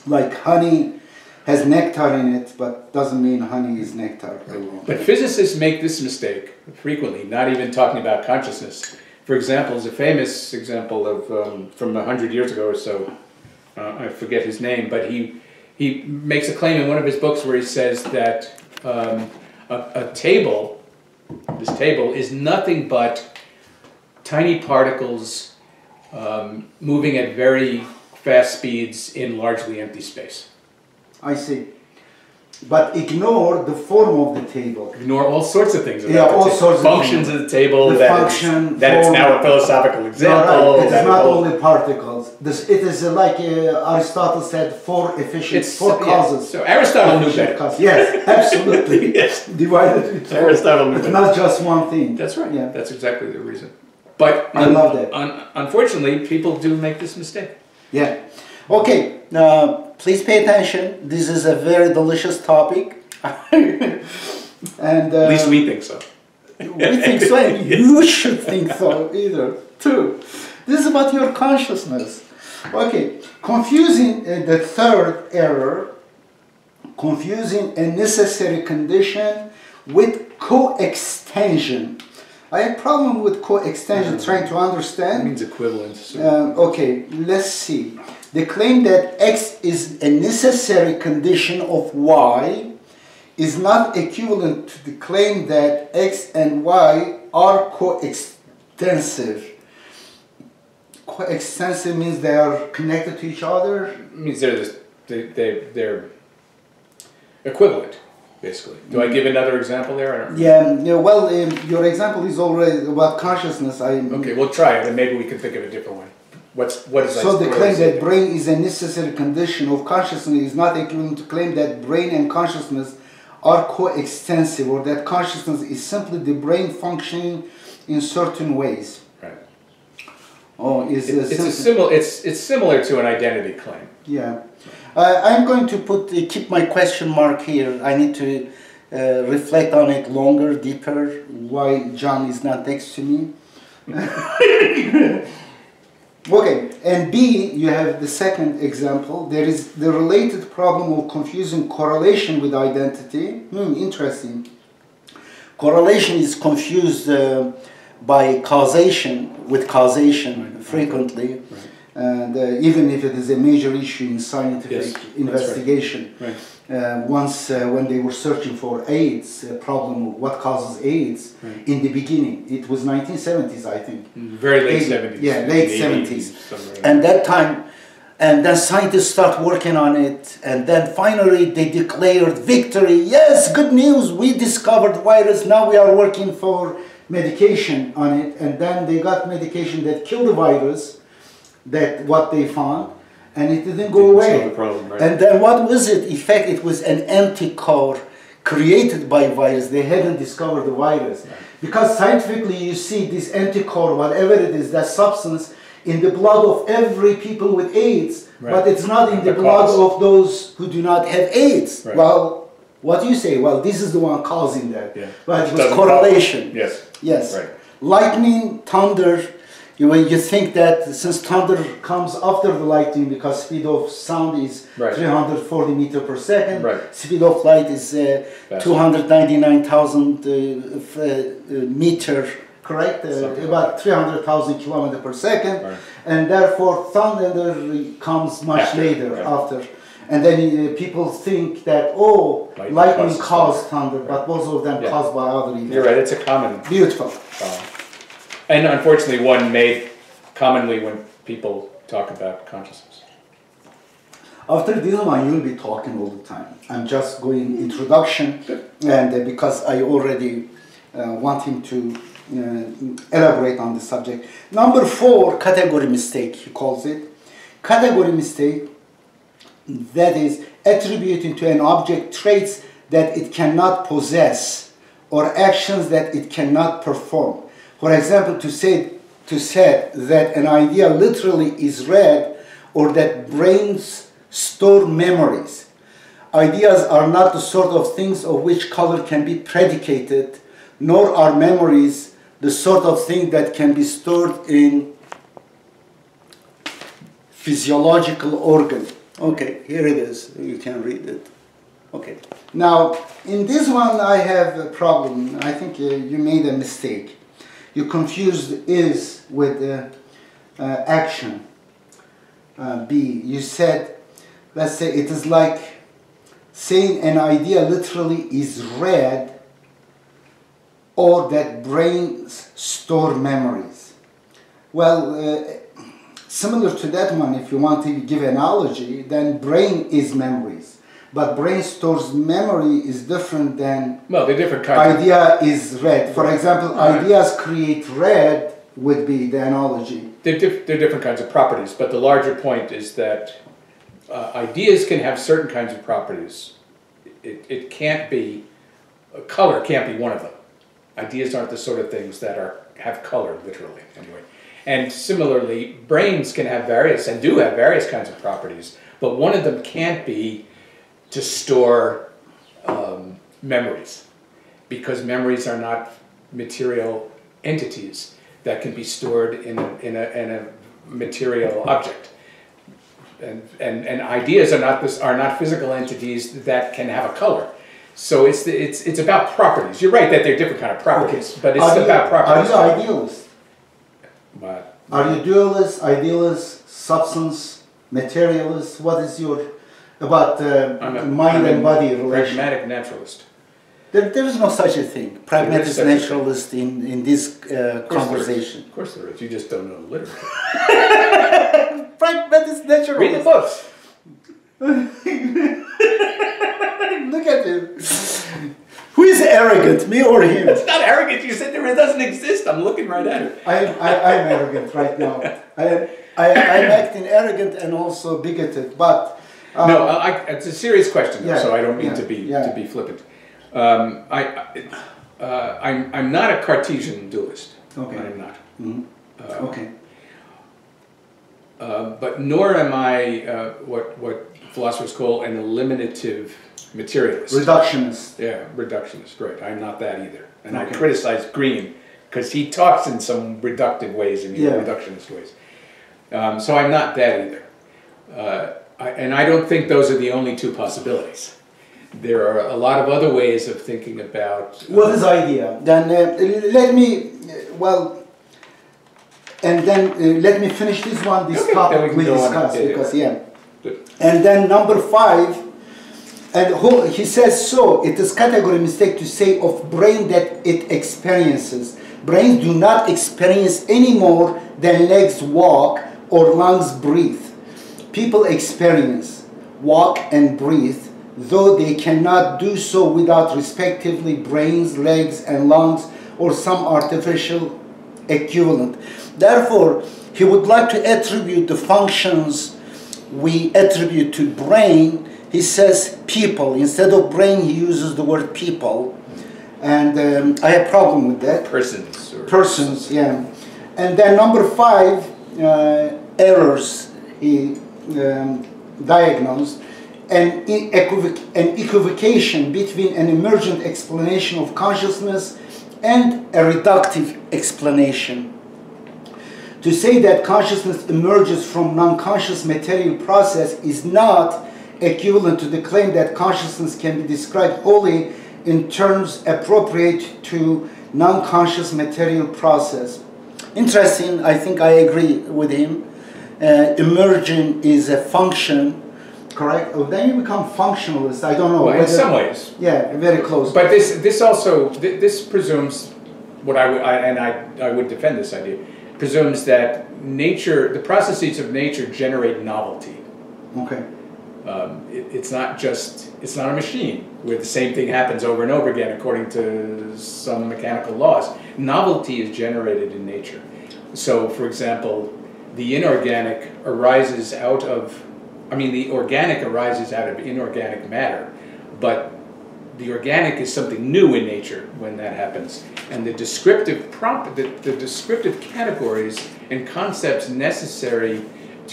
Like honey has nectar in it, but doesn't mean honey is nectar. Right. But physicists make this mistake frequently, not even talking about consciousness. For example, there's a famous example of from 100 years ago or so. I forget his name, but he makes a claim in one of his books where he says that a table, this table, is nothing but tiny particles moving at very fast speeds in largely empty space. I see. But ignore the form of the table. Ignore all sorts of things about all sorts functions of the table. That it's now a philosophical example. Right. It's not only particles. It is like Aristotle said, 4 efficiencies, 4 causes. So Aristotle knew better. Yes, absolutely. Yes. Divided into 4. Aristotle knew better. It's not just one thing. That's right. Yeah. That's exactly the reason. But I love that. Unfortunately, people do make this mistake. Yeah. Okay. Please pay attention. This is a very delicious topic. And at least we think so. We think so, and you should think so either, too. This is about your consciousness. Okay, confusing the third error, confusing a necessary condition with coextension. I have a problem with coextension, trying to understand. It means equivalence. Okay, let's see. The claim that X is a necessary condition of Y is not equivalent to the claim that X and Y are coextensive. Coextensive means they are connected to each other? It means they're equivalent, basically. Do I give another example there? I don't know. Well, your example is already about consciousness. Okay, we'll try it, and maybe we can think of a different one. So the claim that brain is a necessary condition of consciousness is not equivalent to claim that brain and consciousness are coextensive, or that consciousness is simply the brain functioning in certain ways. Right. It's similar to an identity claim. Yeah. I'm going to keep my question mark here. I need to reflect on it longer, deeper, why John is not next to me. Okay, and B, you have the second example. There is the related problem of confusing correlation with identity. Interesting. Correlation is confused by causation, with causation frequently. And even if it is a major issue in scientific investigation, right. Once when they were searching for AIDS, problem, what causes AIDS, in the beginning, it was 1970s, I think. Very late 70s. Yeah, late 70s. And that time, and then scientists start working on it, and then finally they declared victory. Yes, good news, we discovered virus, now we are working for medication on it, and then they got medication that killed the virus, that what they found, and it didn't go away. The problem, right? And then what was it? In fact, it was an anticore created by virus. They hadn't discovered the virus. Right. Because scientifically you see this anticore, whatever it is, that substance, in the blood of every people with AIDS, right. but it's not in the blood of those who do not have AIDS. Right. Well, what do you say? Well, this is the one causing that. Yeah. But it was correlation. Yes. Yes. Right. Lightning, thunder, when you think that since thunder comes after the lightning because speed of sound is 340 meters per second, speed of light is 299,000 meter, correct? About 300,000 kilometers per second, and therefore thunder comes much later after. And then people think that, oh, lightning caused thunder, but most of them caused by other events. You're right, it's a common. Beautiful. And unfortunately, one made commonly when people talk about consciousness. After this one, you'll be talking all the time. I'm just going introduction, and because I already want him to elaborate on the subject. Number 4, category mistake, he calls it. Category mistake, that is attributing to an object traits that it cannot possess or actions that it cannot perform. For example, to say that an idea literally is read or that brains store memories. Ideas are not the sort of things of which color can be predicated, nor are memories the sort of thing that can be stored in physiological organ. Okay, here it is. You can read it. Okay. Now, in this one, I have a problem. I think you made a mistake. You confused is with action. B. You said, let's say it is like saying an idea literally is read or that brains store memories. Well, similar to that one, if you want to give an analogy, then brain is memories. But brain stores memory is different than they're different kinds. Idea is read. For example, ideas create read would be the analogy. They're different kinds of properties, but the larger point is that ideas can have certain kinds of properties. It can't be, color can't be one of them. Ideas aren't the sort of things that have color, literally, anyway. And similarly, brains can have various, and do have various kinds of properties, but one of them can't be to store memories, because memories are not material entities that can be stored in a material object, and ideas are not physical entities that can have a color. So it's about properties. You're right that they're different kind of properties, but it's about properties. Are you idealist? What? Are you dualist, idealist, substance, materialist? What is your about mind and body relation? Pragmatic naturalist. There is no such a thing. Pragmatic naturalist in this conversation. Of course there is. You just don't know literature. Pragmatic naturalist. Read the books. Look at him. Who is arrogant, me or him? It's not arrogant. You said it doesn't exist. I'm looking right at it. I'm arrogant right now. I'm acting arrogant and also bigoted, but no, it's a serious question, so I don't mean to be flippant. I'm not a Cartesian dualist. Okay. I'm not. Mm-hmm. Okay. But nor am I what philosophers call an eliminative materialist. Reductionist. Yeah, reductionist, right. I'm not that either. And I criticize Green because he talks in some reductive ways and reductionist ways. So I'm not that either. And I don't think those are the only two possibilities. There are a lot of other ways of thinking about... What is idea? Then let me, And then let me finish this one, this Okay, topic we then we can go on. discussed, Yeah, because yeah. yeah. And then number 5, and he says, so it is category mistake to say of brain that it experiences. Brains do not experience any more than legs walk or lungs breathe. People experience, walk and breathe, though they cannot do so without respectively brains, legs and lungs or some artificial equivalent. Therefore, he would like to attribute the functions we attribute to brain. He says people. Instead of brain, he uses the word people. And I have a problem with that. Persons. Persons, yeah. And then number 5, errors he diagnosed. An equivocation between an emergent explanation of consciousness and a reductive explanation. To say that consciousness emerges from non-conscious material process is not equivalent to the claim that consciousness can be described wholly in terms appropriate to non-conscious material process. Interesting, I think I agree with him. Emerging is a function, correct? Oh, then you become functionalist. I don't know. Well, in some ways. Yeah, very close. But this also presumes what I would defend this idea. Presumes that nature, the processes of nature generate novelty. Okay. It's not a machine where the same thing happens over and over again according to some mechanical laws. Novelty is generated in nature. So, for example, the inorganic arises out of, the organic arises out of inorganic matter, but the organic is something new in nature when that happens. And the descriptive the descriptive categories and concepts necessary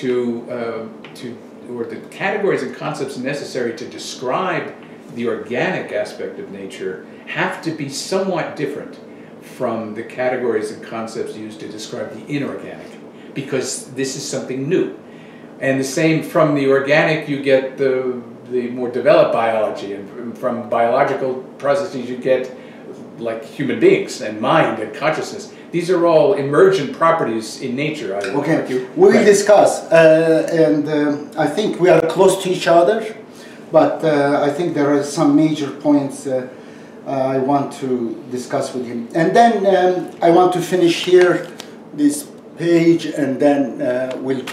or the categories and concepts necessary to describe the organic aspect of nature have to be somewhat different from the categories and concepts used to describe the inorganic, because this is something new. And the same, from the organic you get the more developed biology, and from biological processes you get like human beings and mind and consciousness. These are all emergent properties in nature, I would argue. We will discuss, and I think we are close to each other, but I think there are some major points I want to discuss with him. And then I want to finish here this page, and then we'll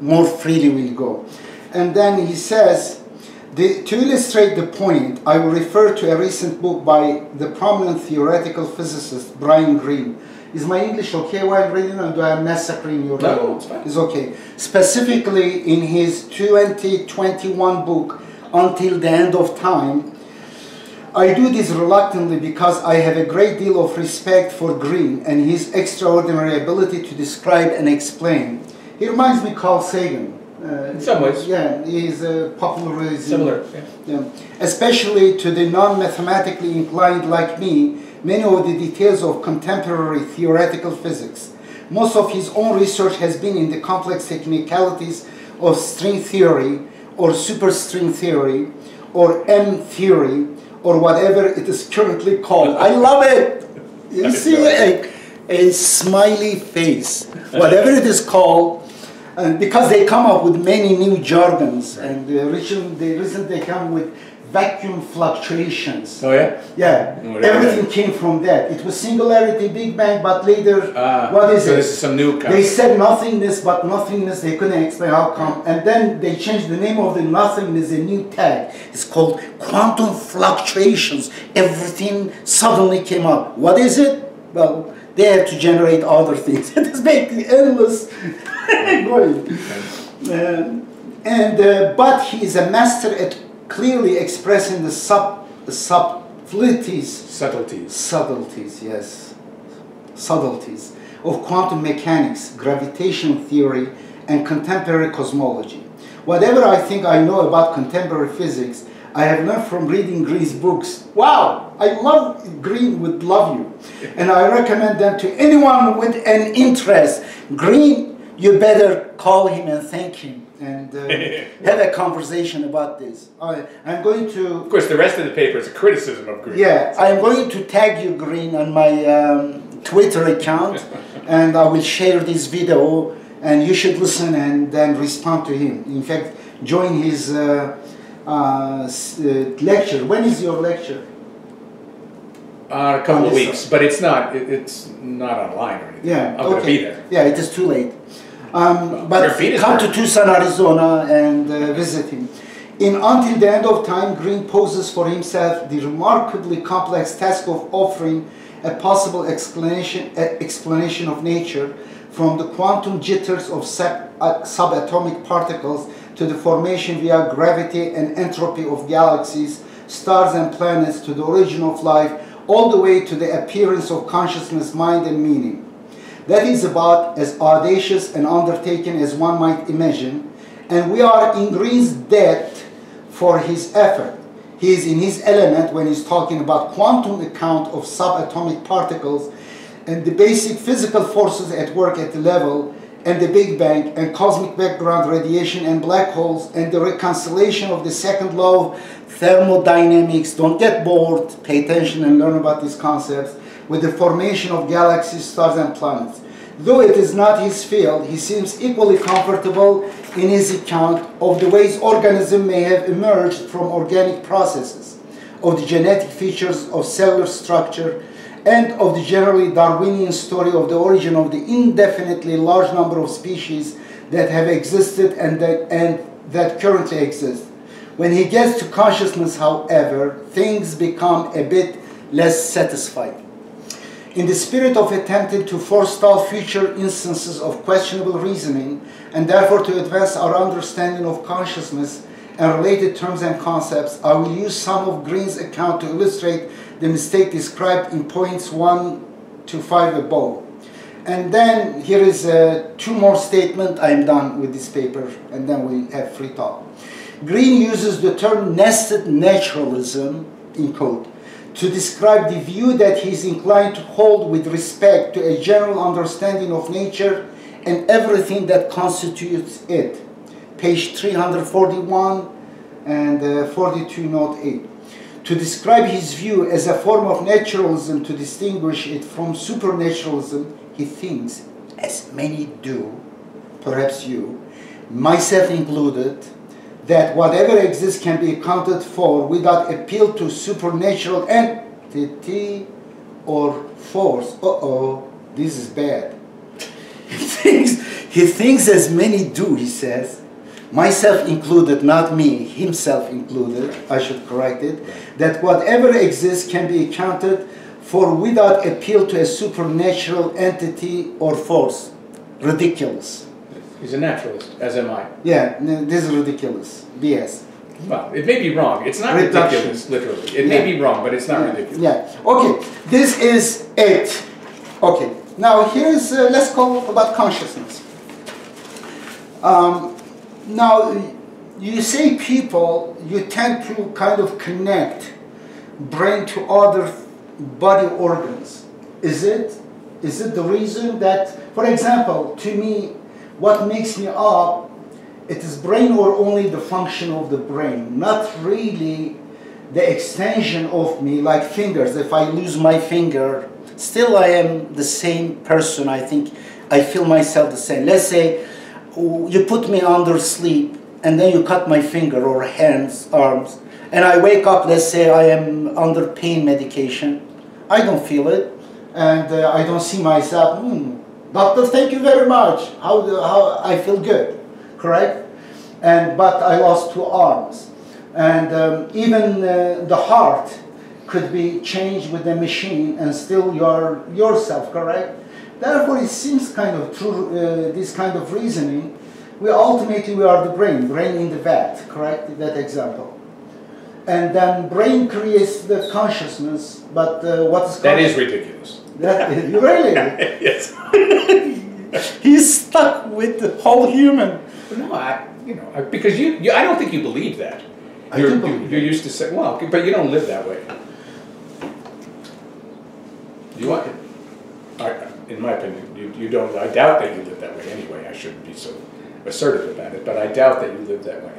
more freely we'll go. And then he says, to illustrate the point, I will refer to a recent book by the prominent theoretical physicist Brian Greene. Is my English okay while reading, or do I massacre your level? No, it's fine. It's okay. Specifically in his 2021 book, Until the End of Time. I do this reluctantly because I have a great deal of respect for Greene and his extraordinary ability to describe and explain. He reminds me of Carl Sagan. In some ways. Yeah, he's popularizing. Similar, yeah. Especially to the non-mathematically inclined like me, many of the details of contemporary theoretical physics. Most of his own research has been in the complex technicalities of string theory, or superstring theory, or M theory, or whatever it is currently called. I love it! You see a smiley face. Whatever it is called, and because they come up with many new jargons, and recently they come with vacuum fluctuations. Oh yeah? Yeah, everything came from that. It was singularity, Big Bang, but later, what is it? So this is some new concept. They said nothingness, but nothingness, they couldn't explain how come. And then they changed the name of the nothingness, a new tag. It's called quantum fluctuations. Everything suddenly came up. What is it? Well, they have to generate other things. It is basically endless going. But he is a master at clearly expressing the subtleties, subtleties of quantum mechanics, gravitational theory, and contemporary cosmology. Whatever I think I know about contemporary physics, I have learned from reading Greene's books. Wow, I love Greene, would love you. And I recommend them to anyone with an interest. Greene, you better call him and thank him, and have a conversation about this. I'm going to... Of course, the rest of the paper is a criticism of Greene. Yeah, I'm going to tag you, Greene, on my Twitter account, and I will share this video, and you should listen and then respond to him. In fact, join his lecture. When is your lecture? A couple of weeks, but it's not online or anything. Yeah, I'm going to be there. Yeah, it is too late. But come to Tucson, Arizona, and visit him. In Until the End of Time, Green poses for himself the remarkably complex task of offering a possible explanation of nature, from the quantum jitters of subatomic particles to the formation via gravity and entropy of galaxies, stars and planets, to the origin of life, all the way to the appearance of consciousness, mind, and meaning. That is about as audacious an undertaking as one might imagine, and we are in Green's debt for his effort. He is in his element when he's talking about quantum account of subatomic particles and the basic physical forces at work at the level, and the Big Bang and cosmic background radiation and black holes, and the reconciliation of the second law of thermodynamics. Don't get bored, pay attention and learn about these concepts, with the formation of galaxies, stars, and planets. Though it is not his field, he seems equally comfortable in his account of the ways organisms may have emerged from organic processes, of the genetic features of cellular structure, and of the generally Darwinian story of the origin of the indefinitely large number of species that have existed and that currently exist. When he gets to consciousness, however, things become a bit less satisfying. In the spirit of attempting to forestall future instances of questionable reasoning, and therefore to advance our understanding of consciousness and related terms and concepts, I will use some of Green's account to illustrate the mistake described in points 1 to 5 above. And then here is two more statements. I'm done with this paper, and then we have free talk. Green uses the term nested naturalism, in quote, to describe the view that he is inclined to hold with respect to a general understanding of nature and everything that constitutes it. Page 341 and 42, note 8. To describe his view as a form of naturalism, to distinguish it from supernaturalism, he thinks, as many do, perhaps you, myself included, that whatever exists can be accounted for without appeal to supernatural entity or force. Uh-oh, this is bad. He thinks as many do, he says, myself included, not me, himself included, I should correct it, that whatever exists can be accounted for without appeal to a supernatural entity or force. Ridiculous. He's a naturalist, as am I. Yeah, this is ridiculous. BS. Well, it may be wrong. It's not ridiculous, literally. It may be wrong, but it's not ridiculous. Yeah. Okay, this is it. Okay, now here's, let's go about consciousness. Now, you say people, you tend to kind of connect brain to other body organs. Is it the reason that, for example, to me, what makes me up, it is brain or only the function of the brain, not really the extension of me, like fingers. If I lose my finger, still I am the same person. I think I feel myself the same. Let's say you put me under sleep and then you cut my finger or hands, arms, and I wake up, let's say I am under pain medication. I don't feel it, and I don't see myself, doctor, thank you very much. How I feel good, correct? But I lost 2 arms, and even the heart could be changed with the machine, and still you are yourself, correct? Therefore, it seems kind of through this kind of reasoning, we are the brain in the vat, correct? That example. And then brain creates the consciousness, but what is consciousness? That is ridiculous. Really? Yes. He's stuck with the whole human. No, because I don't think you believe that. You're used to say, well, but you don't live that way. In my opinion, you don't. I doubt that you live that way anyway. I shouldn't be so assertive about it, but I doubt that you live that way.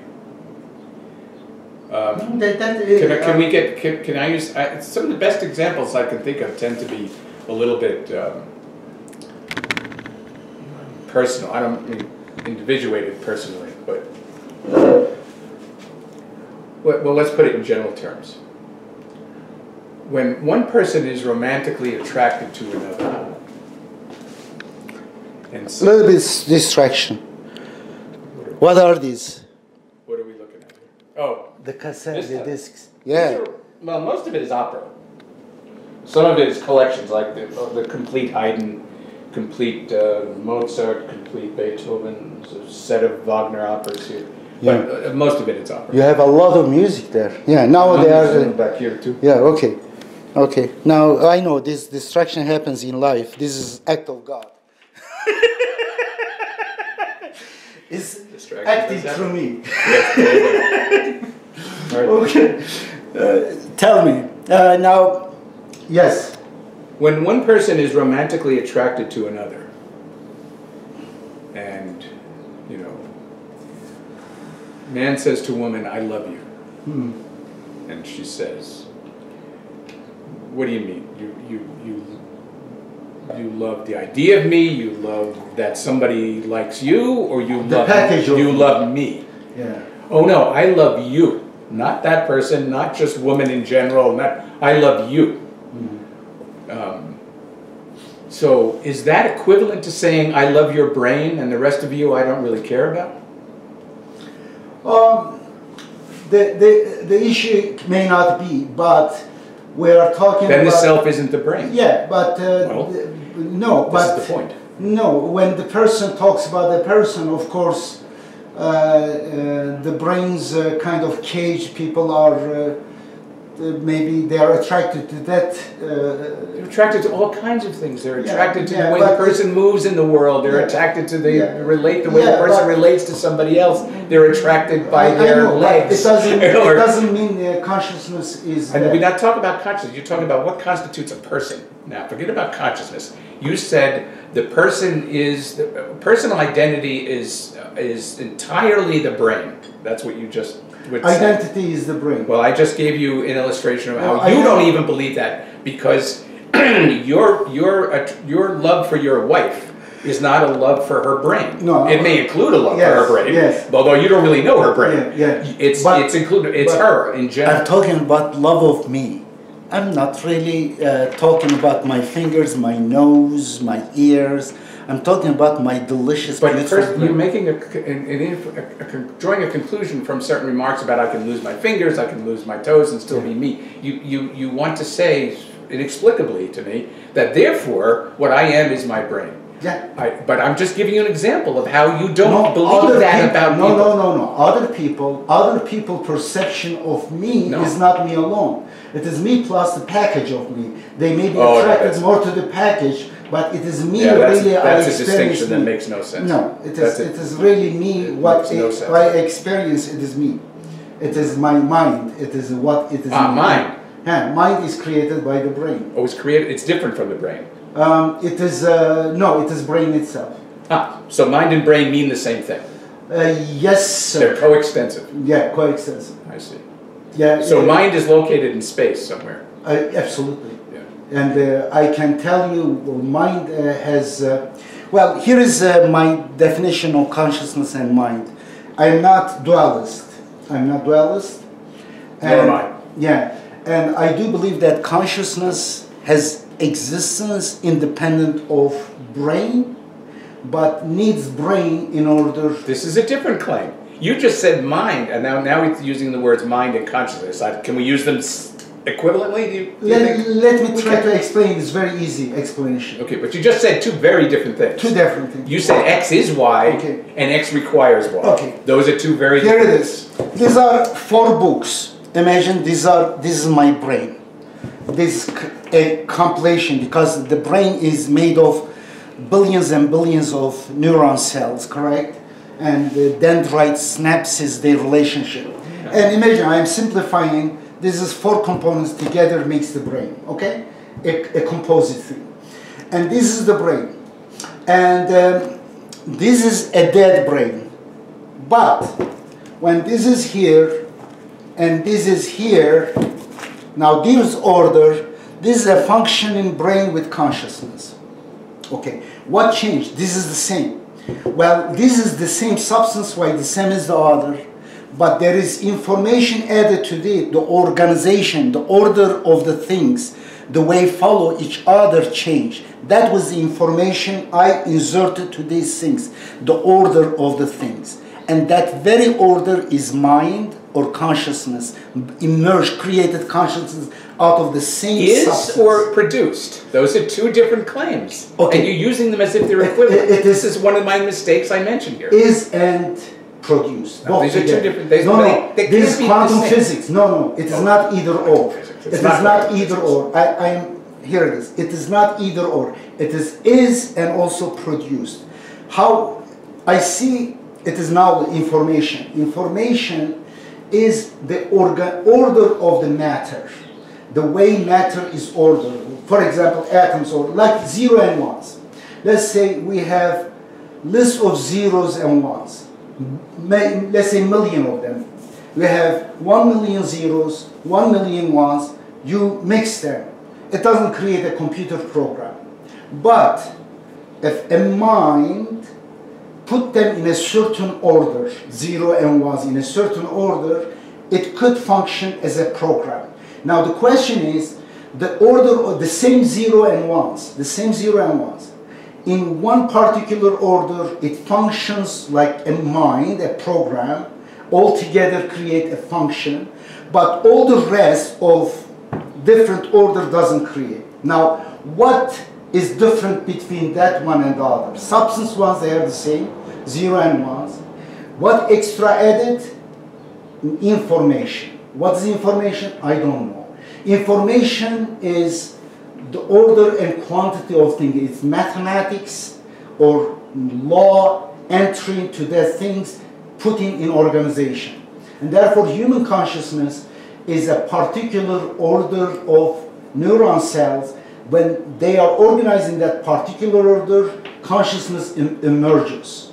Can I use some of the best examples I can think of tend to be a little bit personal. I don't mean individuated personally, but well, let's put it in general terms. When one person is romantically attracted to another, and A little bit distraction. What are these? what are we looking at here? Oh, The cassette, This the stuff. discs. Yeah. well, most of it is opera. Some of it is collections, like the complete Haydn, complete Mozart, complete Beethoven, a set of Wagner operas here. Yeah. But most of it is opera. You have a lot of music there. Yeah, now they are. Back here too. Yeah, okay. Okay. Now I know this distraction happens in life. This is act of God. It's Distraction acting does through me. Yes, all right. Okay. Tell me. Now, yes. When one person is romantically attracted to another, and, you know, man says to woman, I love you. And she says, what do you mean? You love the idea of me, you love that somebody likes you, or you love me? Yeah. Oh no, I love you. Not that person, not just women in general, I love you. So is that equivalent to saying I love your brain and the rest of you I don't really care about? The issue may not be, but we are talking Then about... the self isn't the brain. Yeah, but Well, no, but... This is the point. No, when the person talks about the person, of course, the brain's kind of cage, people are... maybe they are attracted to that. They're attracted to all kinds of things. They're attracted to the way but the person moves in the world. They're attracted to the the way the person relates to somebody else. They're attracted by their legs. It doesn't mean consciousness is. And we're not talking about consciousness. You're talking about what constitutes a person. Now, forget about consciousness. You said the person is personal identity is entirely the brain. That's what you just. Identity is the brain. Well, I just gave you an illustration of how you don't even believe that, because your love for your wife is not a love for her brain. No, it may include a love for her brain. Yes. Although you don't really know her brain. Yeah. It's included. It's her in general. I'm talking about love of me. I'm not really talking about my fingers, my nose, my ears. I'm talking about my delicious. But first, you're making drawing a conclusion from certain remarks about I can lose my fingers, I can lose my toes, and still be me. You want to say inexplicably to me that therefore what I am is my brain. Yeah. But I'm just giving you an example of how you don't believe that about people. No. Other people perception of me is not me alone. It is me plus the package of me. They may be attracted more to the package, but it is me really. That's a distinction that makes no sense. No, it is really me. What I experience, it is me. It is my mind. It is what it is. Mind. Yeah, mind is created by the brain. Oh, it's created. It's different from the brain. It is no. It is brain itself. So mind and brain mean the same thing. Yes, sir. They're coextensive. Yeah, coextensive. I see. Yeah. So mind is located in space somewhere. Absolutely. Yeah. And I can tell you, mind has. Well, here is my definition of consciousness and mind. I'm not dualist. Nor am I. Yeah, and I do believe that consciousness has existence independent of brain, but needs brain in order. This is a different claim. You just said mind, and now we're using the words mind and consciousness. Can we use them equivalently? Let me try to explain. It's very easy explanation. Okay, but you just said two very different things. Two different things. You said X is Y, and X requires Y. Okay. Those are two very Here different it is. These are 4 books. Imagine this is my brain. This is a compilation because the brain is made of billions and billions of neuron cells, correct? And the dendrite synapses, their relationship. Yeah. And imagine, I am simplifying, this is 4 components together makes the brain, okay? A composite thing. And this is the brain. And this is a dead brain. But when this is here and this is here, now this order, this is a functioning brain with consciousness. Okay, what changed? This is the same. Well, this is the same substance, why the same as the other, but there is information added to the organization, the order of the things, the way follow each other change. That was the information I inserted to these things, the order of the things. And that very order is mind or consciousness, emerged, created consciousness out of the same substance. Is or produced. Those are two different claims. Okay. And you're using them as if they're equivalent. This is one of my mistakes I mentioned here. Is and produce. No, these are two different things. No, this is quantum physics. No, it is not either or. It is not either or. Here it is. It is not either or. It is and also produced. How I see it is now information. Information is the order of the matter. The way matter is ordered. For example, atoms or like 0 and 1s. Let's say we have list of zeros and ones. Let's say a million of them. We have 1 million zeros, 1 million ones. You mix them. It doesn't create a computer program. But if a mind put them in a certain order, 0 and 1s in a certain order, it could function as a program. Now the question is, the order of the same 0 and 1s, the same 0 and 1s, in one particular order, it functions like a mind, a program, all together create a function, but all the rest of different order doesn't create. Now, what is different between that one and the other? Substance ones, they are the same, 0 and 1s. What extra added? Information. What is information? I don't know. Information is the order and quantity of things. It's mathematics or law entering to the things, putting in organization. And therefore human consciousness is a particular order of neuron cells. When they are organized in that particular order, consciousness emerges.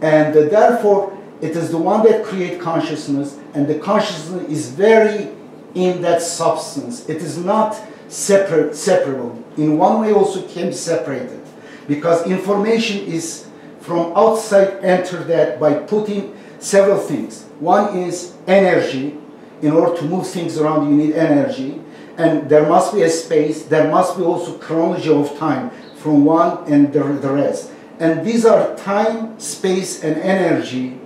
And therefore it is the one that creates consciousness, and the consciousness is very in that substance. It is not separable. In one way also can be separated, because information is from outside enter that by putting several things. One is energy. In order to move things around, you need energy, and there must be a space. There must be also chronology of time from one and the rest. And these are time, space, and energy.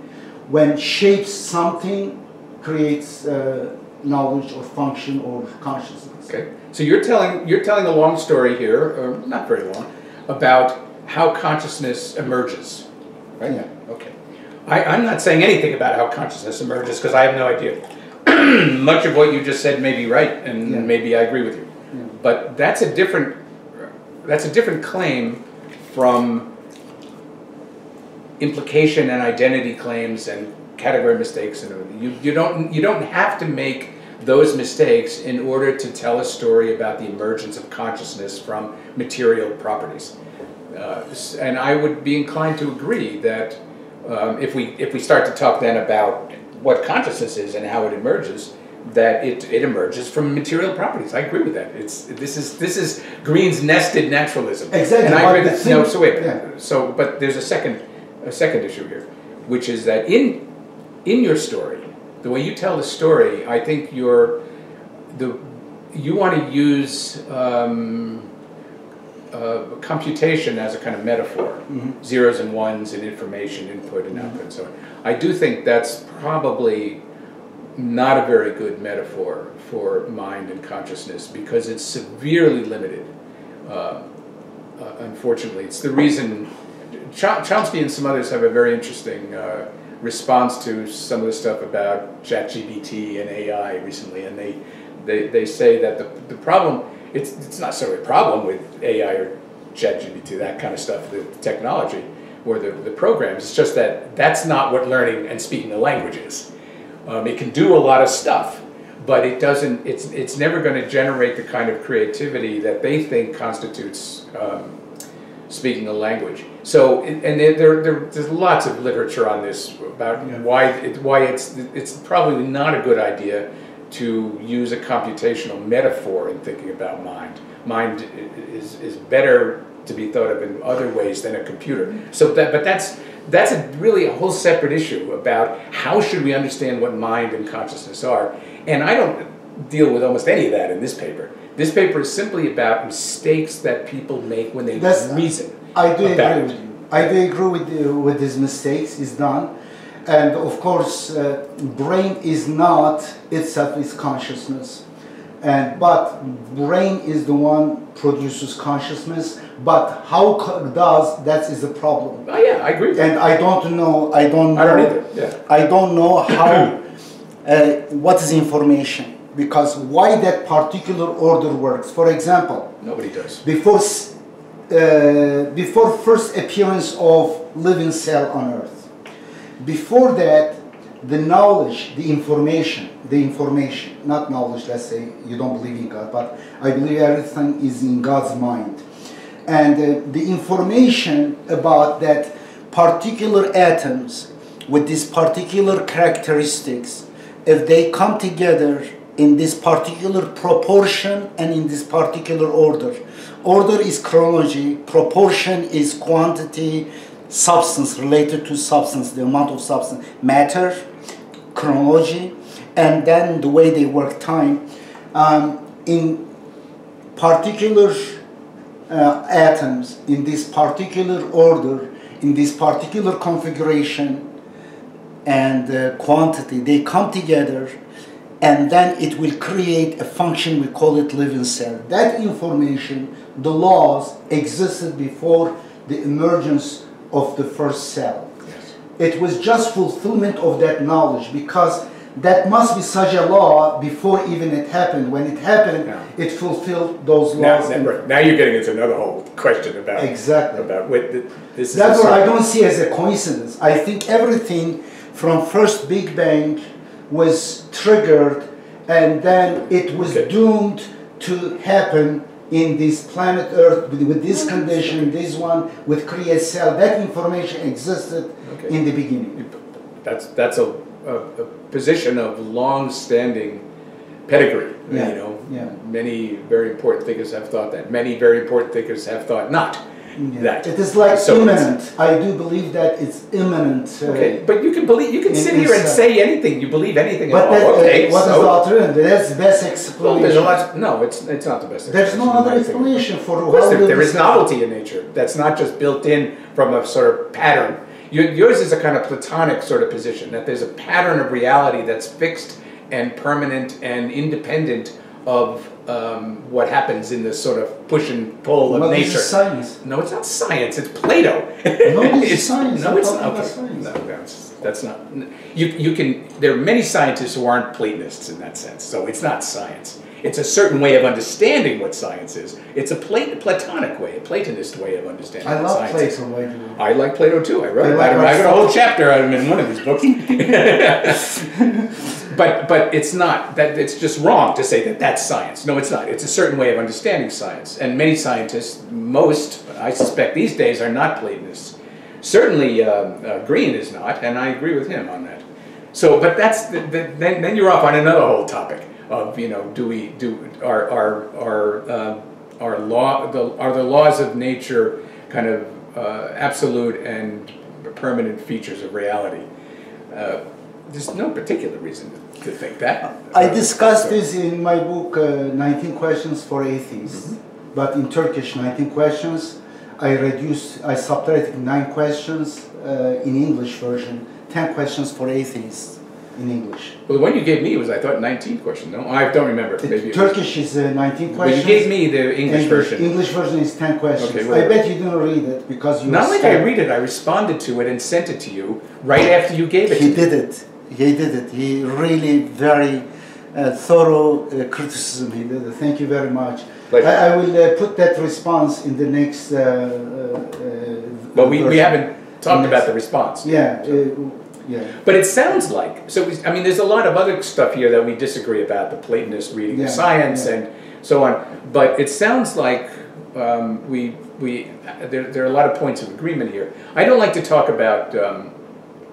When shapes something, creates knowledge or function or consciousness. Okay, so you're telling a long story here, or not very long, about how consciousness emerges, right? Yeah. Okay. I'm not saying anything about how consciousness emerges because I have no idea. Much of what you just said may be right, and maybe I agree with you. Yeah. But that's a different claim from implication and identity claims and category mistakes and everything. You don't have to make those mistakes in order to tell a story about the emergence of consciousness from material properties. And I would be inclined to agree that if we start to talk then about what consciousness is and how it emerges, that it emerges from material properties. I agree with that. This is Green's nested naturalism. Exactly. And I agree that, no, so wait. Yeah. So, but there's a second issue here, which is that in your story, the way you tell the story, I think you want to use computation as a kind of metaphor, zeros and ones and information input and output and so on. I do think that's probably not a very good metaphor for mind and consciousness because it's severely limited. Unfortunately, it's the reason Chomsky and some others have a very interesting response to some of the stuff about ChatGPT and AI recently, and they say that the problem, it's not so a problem with AI or ChatGPT, that kind of stuff, the technology or the programs. It's just that that's not what learning and speaking a language is. It can do a lot of stuff, but it doesn't. It's never going to generate the kind of creativity that they think constitutes speaking a language. So, and there's lots of literature on this about why it's probably not a good idea to use a computational metaphor in thinking about mind. Mind is better to be thought of in other ways than a computer. So but that's really a whole separate issue about how should we understand what mind and consciousness are. And I don't deal with almost any of that in this paper. This paper is simply about mistakes that people make when they reason. I do about agree with you. I do agree with these mistakes is done. And of course, brain is not itself is consciousness. But brain is the one produces consciousness. But how does, that is a problem. Oh yeah, I agree. And I don't know. I don't either. Yeah. I don't know how. What is information? Because why that particular order works. For example, nobody does. Before first appearance of living cell on Earth, before that, the knowledge, the information, not knowledge, let's say you don't believe in God, but I believe everything is in God's mind. And the information about that particular atoms with these particular characteristics, if they come together in this particular proportion and in this particular order. Order is chronology, proportion is quantity, substance related to substance, the amount of substance, matter, chronology, and then the way they work time. In particular atoms, in this particular order, in this particular configuration and quantity, they come together, and then it will create a function, we call it living cell. That information, the laws existed before the emergence of the first cell. Yes. It was just fulfillment of that knowledge, because that must be such a law before even it happened. When it happened, it fulfilled those laws. Now you're getting into another whole question about exactly about what this is. That's what I don't see as a coincidence. I think everything from first Big Bang was triggered, and then it was doomed to happen in this planet Earth with this condition, this one with create cell. That information existed in the beginning. That's a position of long-standing pedigree. Yeah. You know, yeah. Many very important thinkers have thought that. Many very important thinkers have thought not. Yeah. That it is like so imminent. I do believe that it's imminent. Okay, but you can believe. You can sit here and say anything. You believe anything but at all. Okay, what is the alternative? That's the best explanation. Well, there's a lot. No, it's not the best. There's no other explanation for how there is novelty in nature. That's not just built in from a sort of pattern. Yours is a kind of Platonic sort of position, that there's a pattern of reality that's fixed and permanent and independent of what happens in this sort of push and pull of nature. This is science. No, it's not science. It's Plato. No, it's science. No, it's not. Okay. Science. No, that's not. You can. There are many scientists who aren't Platonists in that sense. So it's not science. It's a certain way of understanding what science is. It's a Platonic way, a Platonist way of understanding what science is. I love Plato. I like Plato too. I wrote about him. I got a whole chapter out of him in one of these books. But it's not that. It's just wrong to say that that's science. No, it's not. It's a certain way of understanding science. And many scientists, most I suspect these days, are not Platonists. Certainly, Green is not, and I agree with him on that. So, but that's then you're off on another whole topic of, you know, are the laws of nature kind of absolute and permanent features of reality? There's no particular reason to think that. I discussed this in my book, 19 Questions for Atheists. Mm-hmm. But in Turkish, 19 questions. I subtracted 9 questions in English version, 10 questions for atheists in English. Well, the one you gave me was, I thought, 19 questions. No, I don't remember. Maybe Turkish is 19 questions. Well, you gave me the English version. English version is 10 questions. Okay, well, I bet you didn't read it because you. Not only did I read it, I responded to it and sent it to you right after you gave it. He did it. He did it. He really very thorough criticism. He did it. Thank you very much. I will put that response in the next. But we haven't talked about the response. Yeah. Yeah. But it sounds like, I mean, there's a lot of other stuff here that we disagree about, the Platonist reading of science and so on. But it sounds like there are a lot of points of agreement here. I don't like to talk about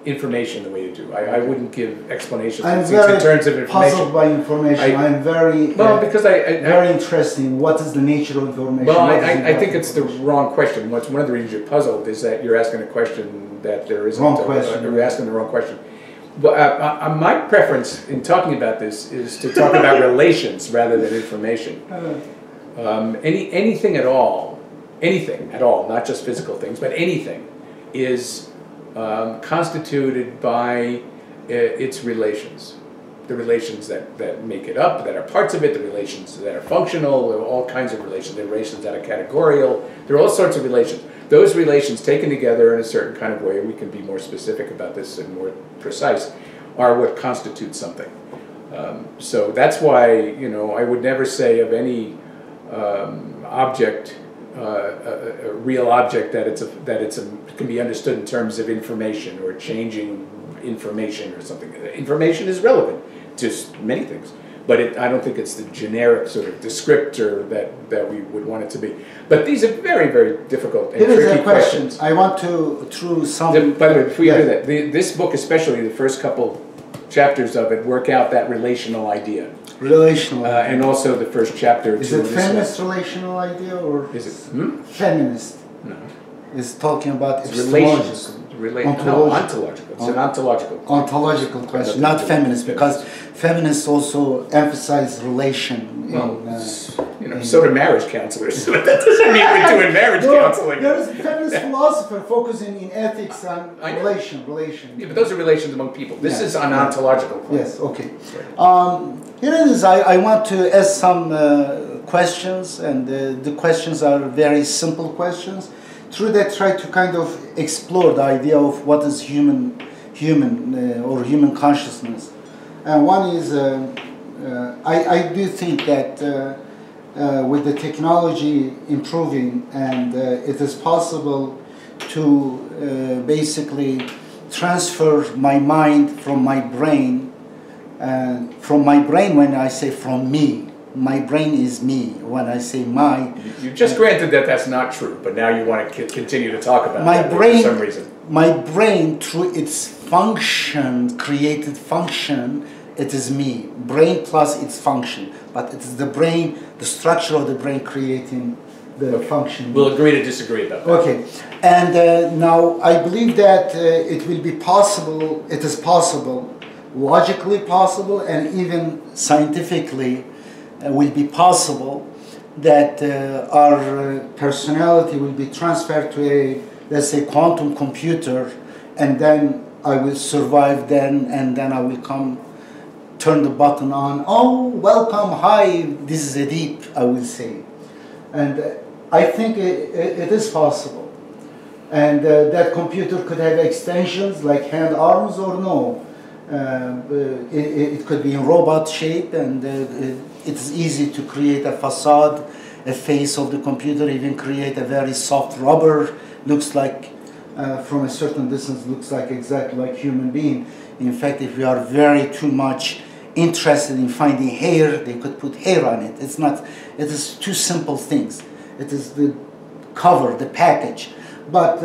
information the way you do. I wouldn't give explanations I'm in very terms of information. puzzled by information. I'm very because very interested in what is the nature of information. Well, I think it's the wrong question. One of the reasons you're puzzled is that you're asking a question that there isn't. Wrong question. You're asking the wrong question. But my preference in talking about this is to talk about relations rather than information. Anything at all, not just physical things, but anything, is constituted by its relations. The relations that make it up, that are parts of it, the relations that are functional, there are all kinds of relations. There are relations that are categorical, there are all sorts of relations. Those relations taken together in a certain kind of way, we can be more specific about this and more precise, are what constitutes something. So that's why, you know, I would never say of any object, a real object, that it can be understood in terms of information or changing information or something. Information is relevant to many things, but I don't think it's the generic sort of descriptor that we would want it to be. But these are very, very difficult and tricky questions. I want to, through some... By the way, before you do that, this book, especially the first couple chapters of it, work out that relational idea. Relational. And also the first chapter. Is it feminist relational idea, or is it feminist? No. Is talking about relations. No, ontological. It's an ontological. Ontological question, not feminist, because feminists also emphasize relation. Well, you know, so do marriage counselors. But that doesn't mean we're doing marriage counseling. There is a feminist philosopher focusing in ethics and relation. Yeah, but those are relations among people. This is an ontological point. Yes, okay. Here it is. I want to ask some questions, and the questions are very simple questions. Through that, try to kind of explore the idea of what is human consciousness. And one is, I do think that with the technology improving, and it is possible to basically transfer my mind from my brain. When I say from me, my brain is me. When I say my... You just granted that that's not true, but now you want to continue to talk about that for some reason. My brain, through its function, created function, it is me. Brain plus its function. But it is the brain, the structure of the brain creating the function. We'll agree to disagree about that. Okay. And now I believe that it will be possible, it is possible, logically possible, and even scientifically will be possible that our personality will be transferred to a, let's say, quantum computer, and then I will survive then, and then I will come, turn the button on, oh, welcome, hi, this is Edip, I will say. And I think it is possible. And that computer could have extensions like hand, arms, or no. It could be in robot shape, and it's easy to create a facade, a face of the computer, even create a very soft rubber, looks like, from a certain distance, looks like exactly like human being. In fact, if we are very too much interested in finding hair, they could put hair on it. It's not, it is two simple things. It is the cover, the package. But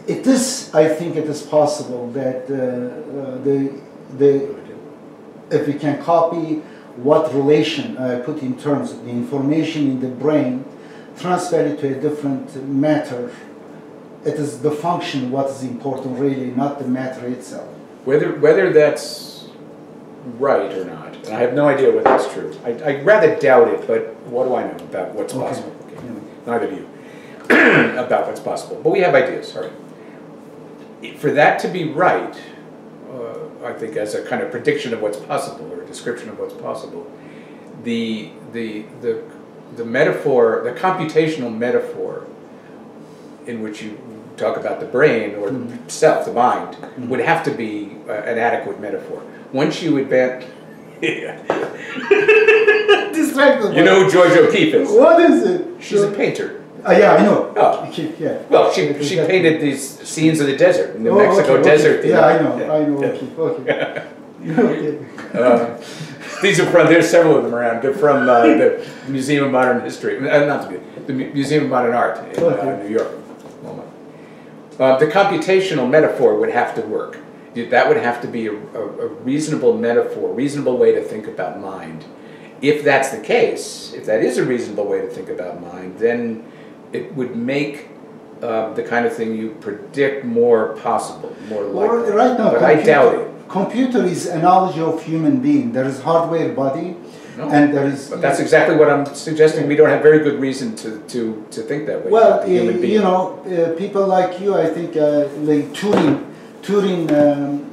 it is, I think it is possible that if we can copy what relation I put in terms of the information in the brain, transfer it to a different matter. It is the function what is important really, not the matter itself. Whether that's right or not, and I have no idea whether that's true. I rather doubt it, but what do I know about what's possible? Okay. Yeah. Neither do you. About what's possible. But we have ideas, all right. For that to be right, I think as a kind of prediction of what's possible, or a description of what's possible, the metaphor, the computational metaphor in which you talk about the brain or self, the mind, would have to be an adequate metaphor. Once you advance... Distracted. You know who George O'Keeffe is? What is it? She's a painter. Yeah, I know. Oh. Yeah. Well, she painted these scenes of the desert, in the Mexico desert. Yeah, I know. O'Keeffe. Okay. These are from, there's several of them around. They're from the Museum of Modern History, not the Museum of Modern Art in New York. The computational metaphor would have to work. That would have to be a reasonable metaphor, reasonable way to think about mind. If that's the case, if that is a reasonable way to think about mind, then it would make the kind of thing you predict more possible, more likely. Right now, but I doubt it. Computer is analogy of human being. There is hardware body, and there is. But that's exactly what I'm suggesting. We don't have very good reason to think that way. Well, about the human being. you know, people like you, I think, like Turing.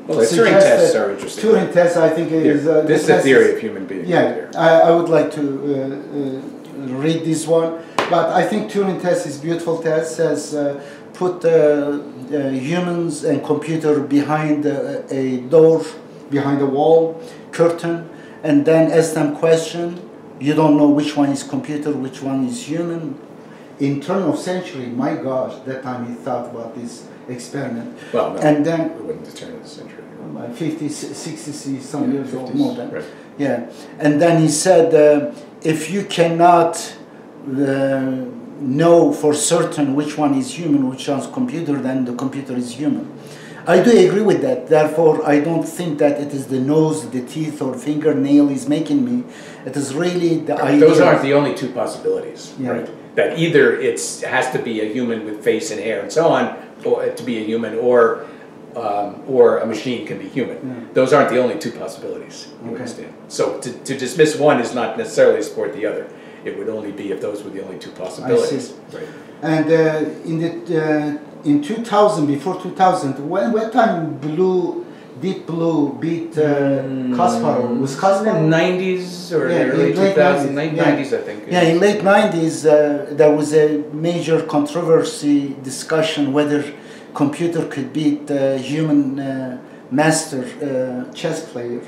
Well, the Turing tests are interesting. Turing tests, I think, is. This is the theory of human beings. Yeah, I would like to read this one, but I think Turing test is beautiful test. Says put humans and computer behind a door, behind a wall, curtain, and then ask them question. You don't know which one is computer, which one is human. In turn of century, my gosh, that time he thought about this experiment. Well, no, and then it wouldn't the turn of the century. 50, 60 some years 50s, old, more than. right. Yeah, and then he said, if you cannot know for certain which one is human, which one's computer, then the computer is human. I do agree with that. Therefore, I don't think that it is the nose, the teeth, or fingernail is making me. It is really the idea. Those aren't the only two possibilities, Yeah. right? That either it has to be a human with face and hair and so on, or to be a human, or a machine can be human. Yeah. Those aren't the only two possibilities. You Okay. understand? So to dismiss one is not necessarily support the other. It would only be if those were the only two possibilities. Right. And in 2000, before 2000, what time Deep Blue beat Kasparov? Was Kasparov? In the 90s or Yeah, early in late 2000s, 90s, 90s I think. Yeah, in late 90s, there was a major controversy discussion whether computer could beat human master chess player.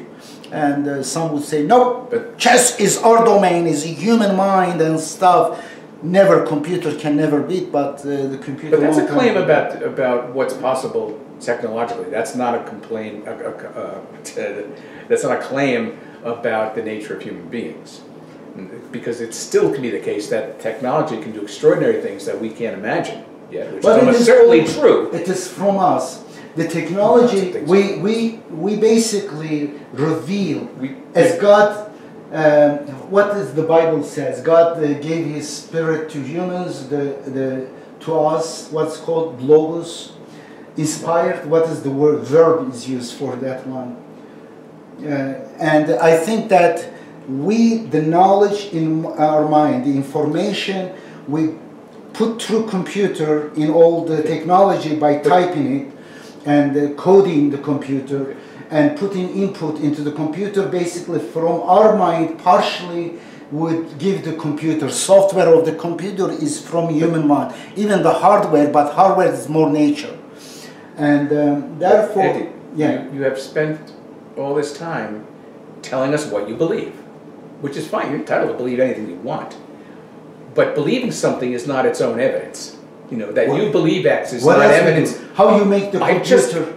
And some would say, no, but chess is our domain, is a human mind and stuff. Never, computer can never beat, but the computer. But that's a claim about what's possible technologically. That's not a complaint. That's not a claim about the nature of human beings, because it still can be the case that technology can do extraordinary things that we can't imagine yet, which is almost certainly true. It is from us. The technology we basically reveal as God. What does the Bible says? God gave His Spirit to humans, to us. What's called logos, inspired. What is the word? Verb is used for that one. And I think that the knowledge in our mind, the information we put through computer in all the technology by typing it and coding the computer and putting input into the computer, basically from our mind partially would give the computer. Software of the computer is from human mind, even the hardware, but hardware is more nature. And therefore, Eddie, you have spent all this time telling us what you believe, which is fine. You're entitled to believe anything you want. But believing something is not its own evidence. You know, that you believe X is not evidence. How you make the computer?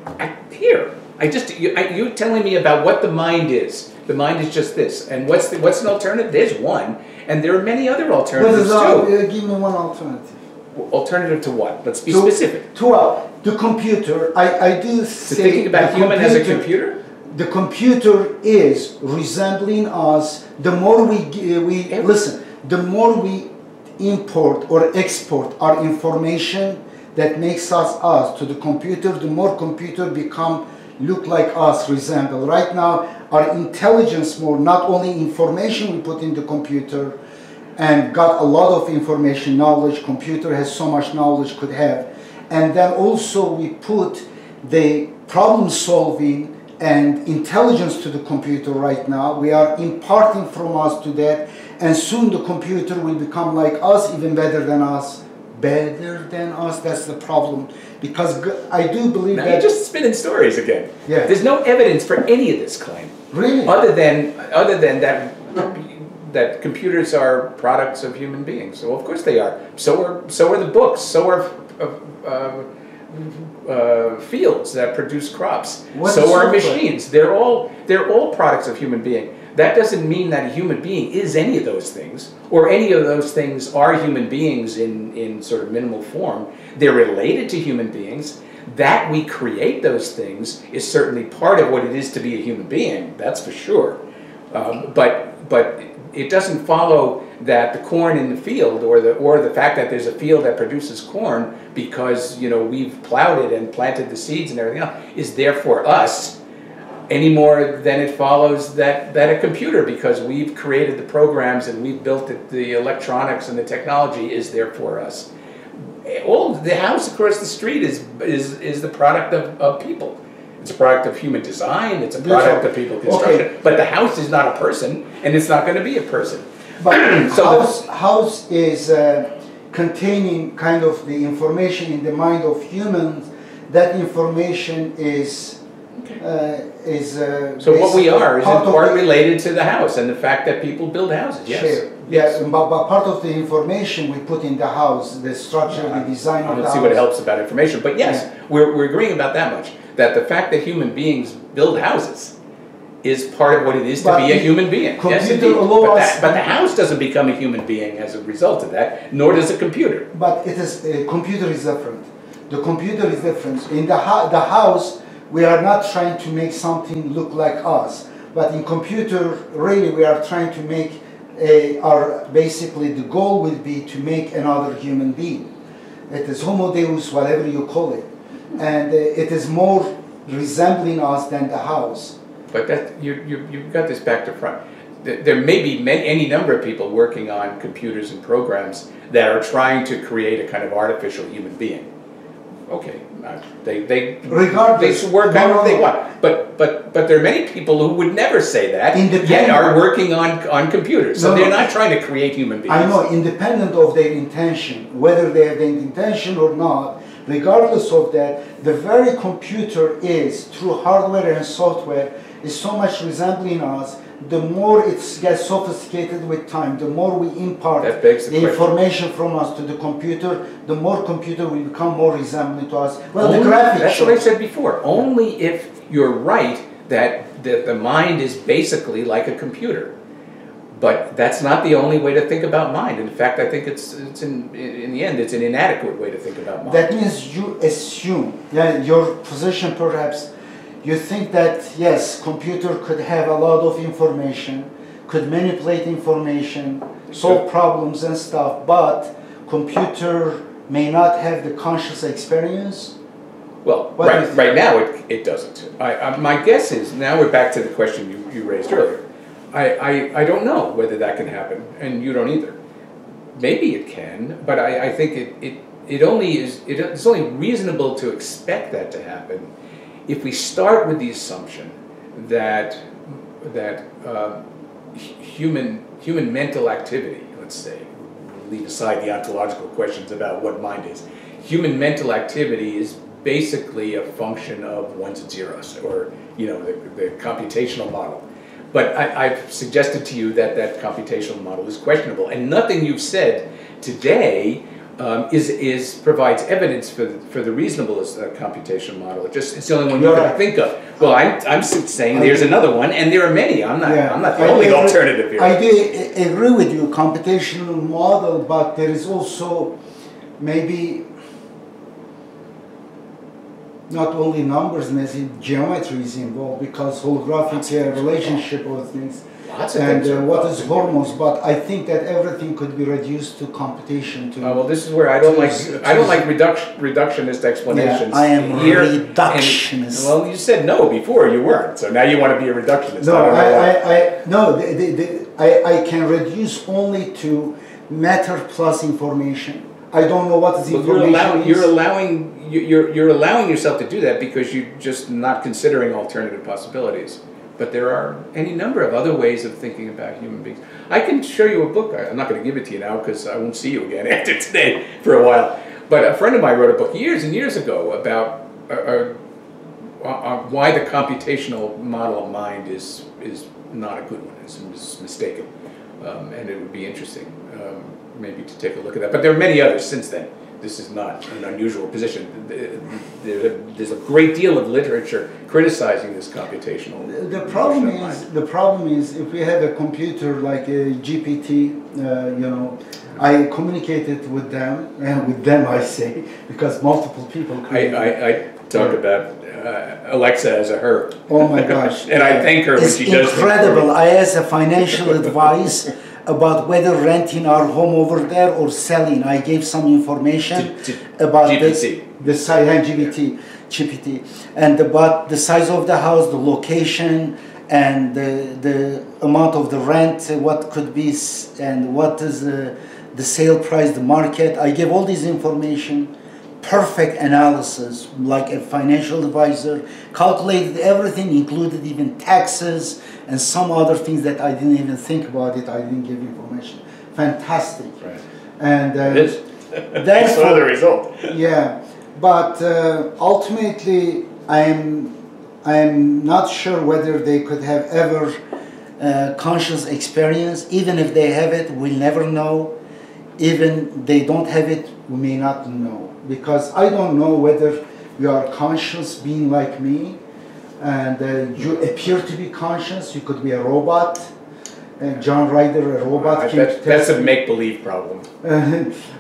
You're telling me about what the mind is. The mind is just this. And what's an alternative? There's one. And there are many other alternatives too. Give me one alternative. Alternative to what? Let's be specific. The computer. I do say. So thinking about human as a computer? The computer is resembling us. The more we listen, the more we import or export our information that makes us to the computer, the more computer look like us, resemble. Right now, our intelligence more, not only information we put in the computer and got a lot of information, knowledge, computer has so much knowledge could have. And then also we put the problem solving and intelligence to the computer right now. We are imparting from us to that, and soon the computer will become like us, even better than us. Better than us, that's the problem. Because I do believe now that... you're just spinning stories again. Yeah. There's no evidence for any of this claim. Really? Other than that computers are products of human beings. So of course they are. So are the books. So are fields that produce crops. What So is are software? machines. They're all products of human being. That doesn't mean that a human being is any of those things, or any of those things are human beings in sort of minimal form. They're related to human beings. That we create those things is certainly part of what it is to be a human being, that's for sure. But it doesn't follow that the corn in the field, or the fact that there's a field that produces corn because, you know, we've plowed it and planted the seeds and everything else, is there for us any more than it follows that a computer, because we've created the programs and we've built the electronics and the technology, is there for us. All the house across the street is the product of people. It's a product of human design. It's a product of people construction. Okay. But the house is not a person, and it's not going to be a person. But So house is containing kind of the information in the mind of humans. That information is So what we are is in part the, related to the house and the fact that people build houses. Yes. Sure. Yes. Yeah, but part of the information we put in the house, the structure, the design I of the don't house. see what helps about information, but yes, we're agreeing about that much. That the fact that human beings build houses is part of what it is to be a human being. Yes, indeed. But the house doesn't become a human being as a result of that, nor does a computer. But it is computer is different. The computer is different. In the house, we are not trying to make something look like us. But in computer, really, we are trying to make basically the goal will be to make another human being. It is homo deus, whatever you call it. And it is more resembling us than the house. But that you've got this back to front. There may be any number of people working on computers and programs that are trying to create a kind of artificial human being. Okay, they work however they want. But there are many people who would never say that, yet are working on computers. So they're not trying to create human beings. I know, independent of their intention, whether they have the intention or not, regardless of that, the very computer is, through hardware and software, is so much resembling us. The more it gets sophisticated with time, the more we impart the information from us to the computer, the more computer will become more resembling to us. Well, the graphics. That's what I said before. Only if you're right that the mind is basically like a computer. But that's not the only way to think about mind. In fact, I think it's in the end, it's an inadequate way to think about mind. That means you assume, your position perhaps, you think that, yes, computer could have a lot of information, could manipulate information, solve problems and stuff, but computer may not have the conscious experience? Well, right now it doesn't. My guess is, now we're back to the question you raised earlier. I don't know whether that can happen, and you don't either. Maybe it can, but I think it's only reasonable to expect that to happen if we start with the assumption that human mental activity, let's say, leave aside the ontological questions about what mind is, human mental activity is basically a function of ones and zeros, or the computational model. But I've suggested to you that computational model is questionable, and nothing you've said today provides evidence for the reasonableness of that computational model. It's the only one you can think of. Well, I'm saying there's another one, and there are many. I'm not the only alternative here. I do agree with you, computational model, but there is also maybe not only numbers, maybe geometry is involved, because holographic relationship of things. And what is hormones, but I think that everything could be reduced to computation. Well, this is where I don't like reductionist explanations. Yeah, I am reductionist. Well, you said no before, you weren't, so now you want to be a reductionist. I can reduce only to matter plus information. I don't know what is information. You're allowing yourself to do that because you're just not considering alternative possibilities. But there are any number of other ways of thinking about human beings. I can show you a book. I'm not going to give it to you now because I won't see you again after today for a while. But a friend of mine wrote a book years and years ago about why the computational model of mind is not a good one. It's mistaken. And it would be interesting maybe to take a look at that. But there are many others since then this is not an unusual position. There's a great deal of literature criticizing this computational. The problem is if we have a computer like a GPT, I communicated with them, and with them I say, because multiple people. I talk about Alexa as a her. Oh my gosh! And I thank her when she does. It's incredible. I asked a financial advice about whether renting our home over there or selling. I gave some information about GPT. the size GPT, and about the size of the house, the location, and the amount of the rent, what could be, and what is the sale price, the market. I gave all this information. Perfect analysis, like a financial advisor, calculated everything, included even taxes and some other things that I didn't even think about it. I didn't give information. Fantastic. Right. And it is. That's the result. Yeah, but ultimately, I'm not sure whether they could have ever conscious experience. Even if they have it, we'll never know. Even they don't have it, we may not know. Because I don't know whether you are conscious being like me, and you appear to be conscious. You could be a robot. John Ryder, a robot. That's a make-believe problem.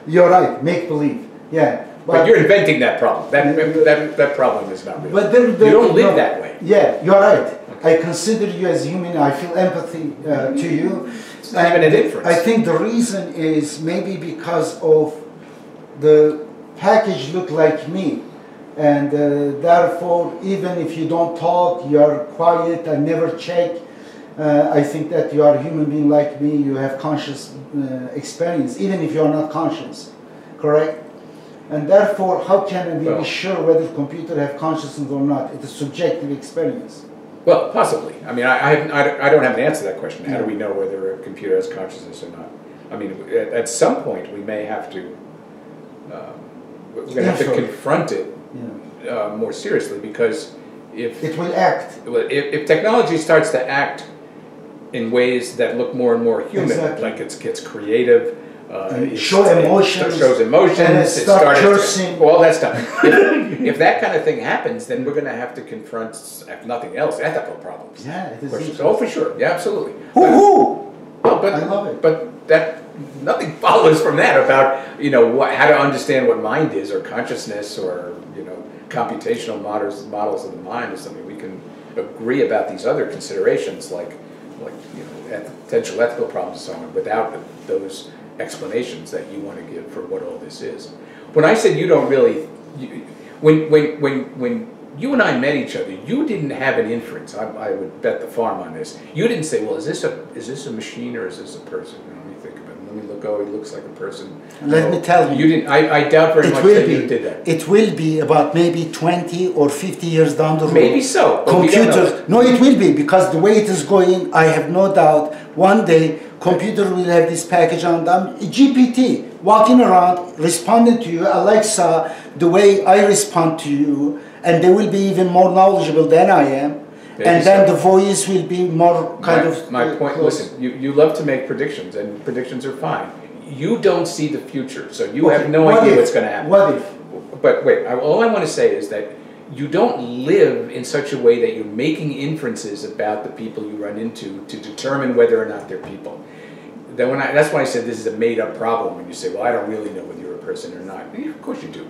You're right, make-believe. Yeah. But you're inventing that problem. That problem is not real. But you don't live that way. Yeah, you're right. Okay. I consider you as human. I feel empathy to you. It's not even an inference. I think the reason is maybe because of the package look like me, and therefore even if you don't talk, you are quiet, I never check, I think that you are a human being like me, you have conscious experience, even if you are not conscious, correct? And therefore, how can we be sure whether computer have consciousness or not? It's a subjective experience. Well, possibly. I mean, I don't have an answer to that question. How do we know whether a computer has consciousness or not? I mean, at some point we may have to we're going to have to confront it more seriously, because if it will act, if technology starts to act in ways that look more and more human, like it gets creative, shows emotions, and it starts cursing, all that stuff. If that kind of thing happens, then we're going to have to confront, if nothing else, ethical problems. Yeah, it is. Oh, for sure. Yeah, absolutely. But I love it. But that nothing follows from that about how to understand what mind is, or consciousness, or computational models of the mind, or something. We can agree about these other considerations, like potential ethical problems and so on, without those explanations that you want to give for what all this is. When I said you don't really, when you and I met each other, you didn't have an inference. I would bet the farm on this. You didn't say, well, is this a machine or is this a person? Let me think about it. Let me look. Oh, he looks like a person. Let me tell you. You didn't. I doubt very much that you did that. It will be about maybe 20 or 50 years down the road. Maybe so. Computers. No, it will be, because the way it is going, I have no doubt. One day, computer will have this package on them. GPT walking around, responding to you, Alexa, the way I respond to you. And they will be even more knowledgeable than I am. Maybe and then the voice will be more my point, close. Listen, you love to make predictions, and predictions are fine. You don't see the future, so you have no idea what's going to happen. What if? But wait, all I want to say is that you don't live in such a way that you're making inferences about the people you run into to determine whether or not they're people. That's why I said this is a made-up problem when you say, well, I don't really know whether you're a person or not. Of course you do.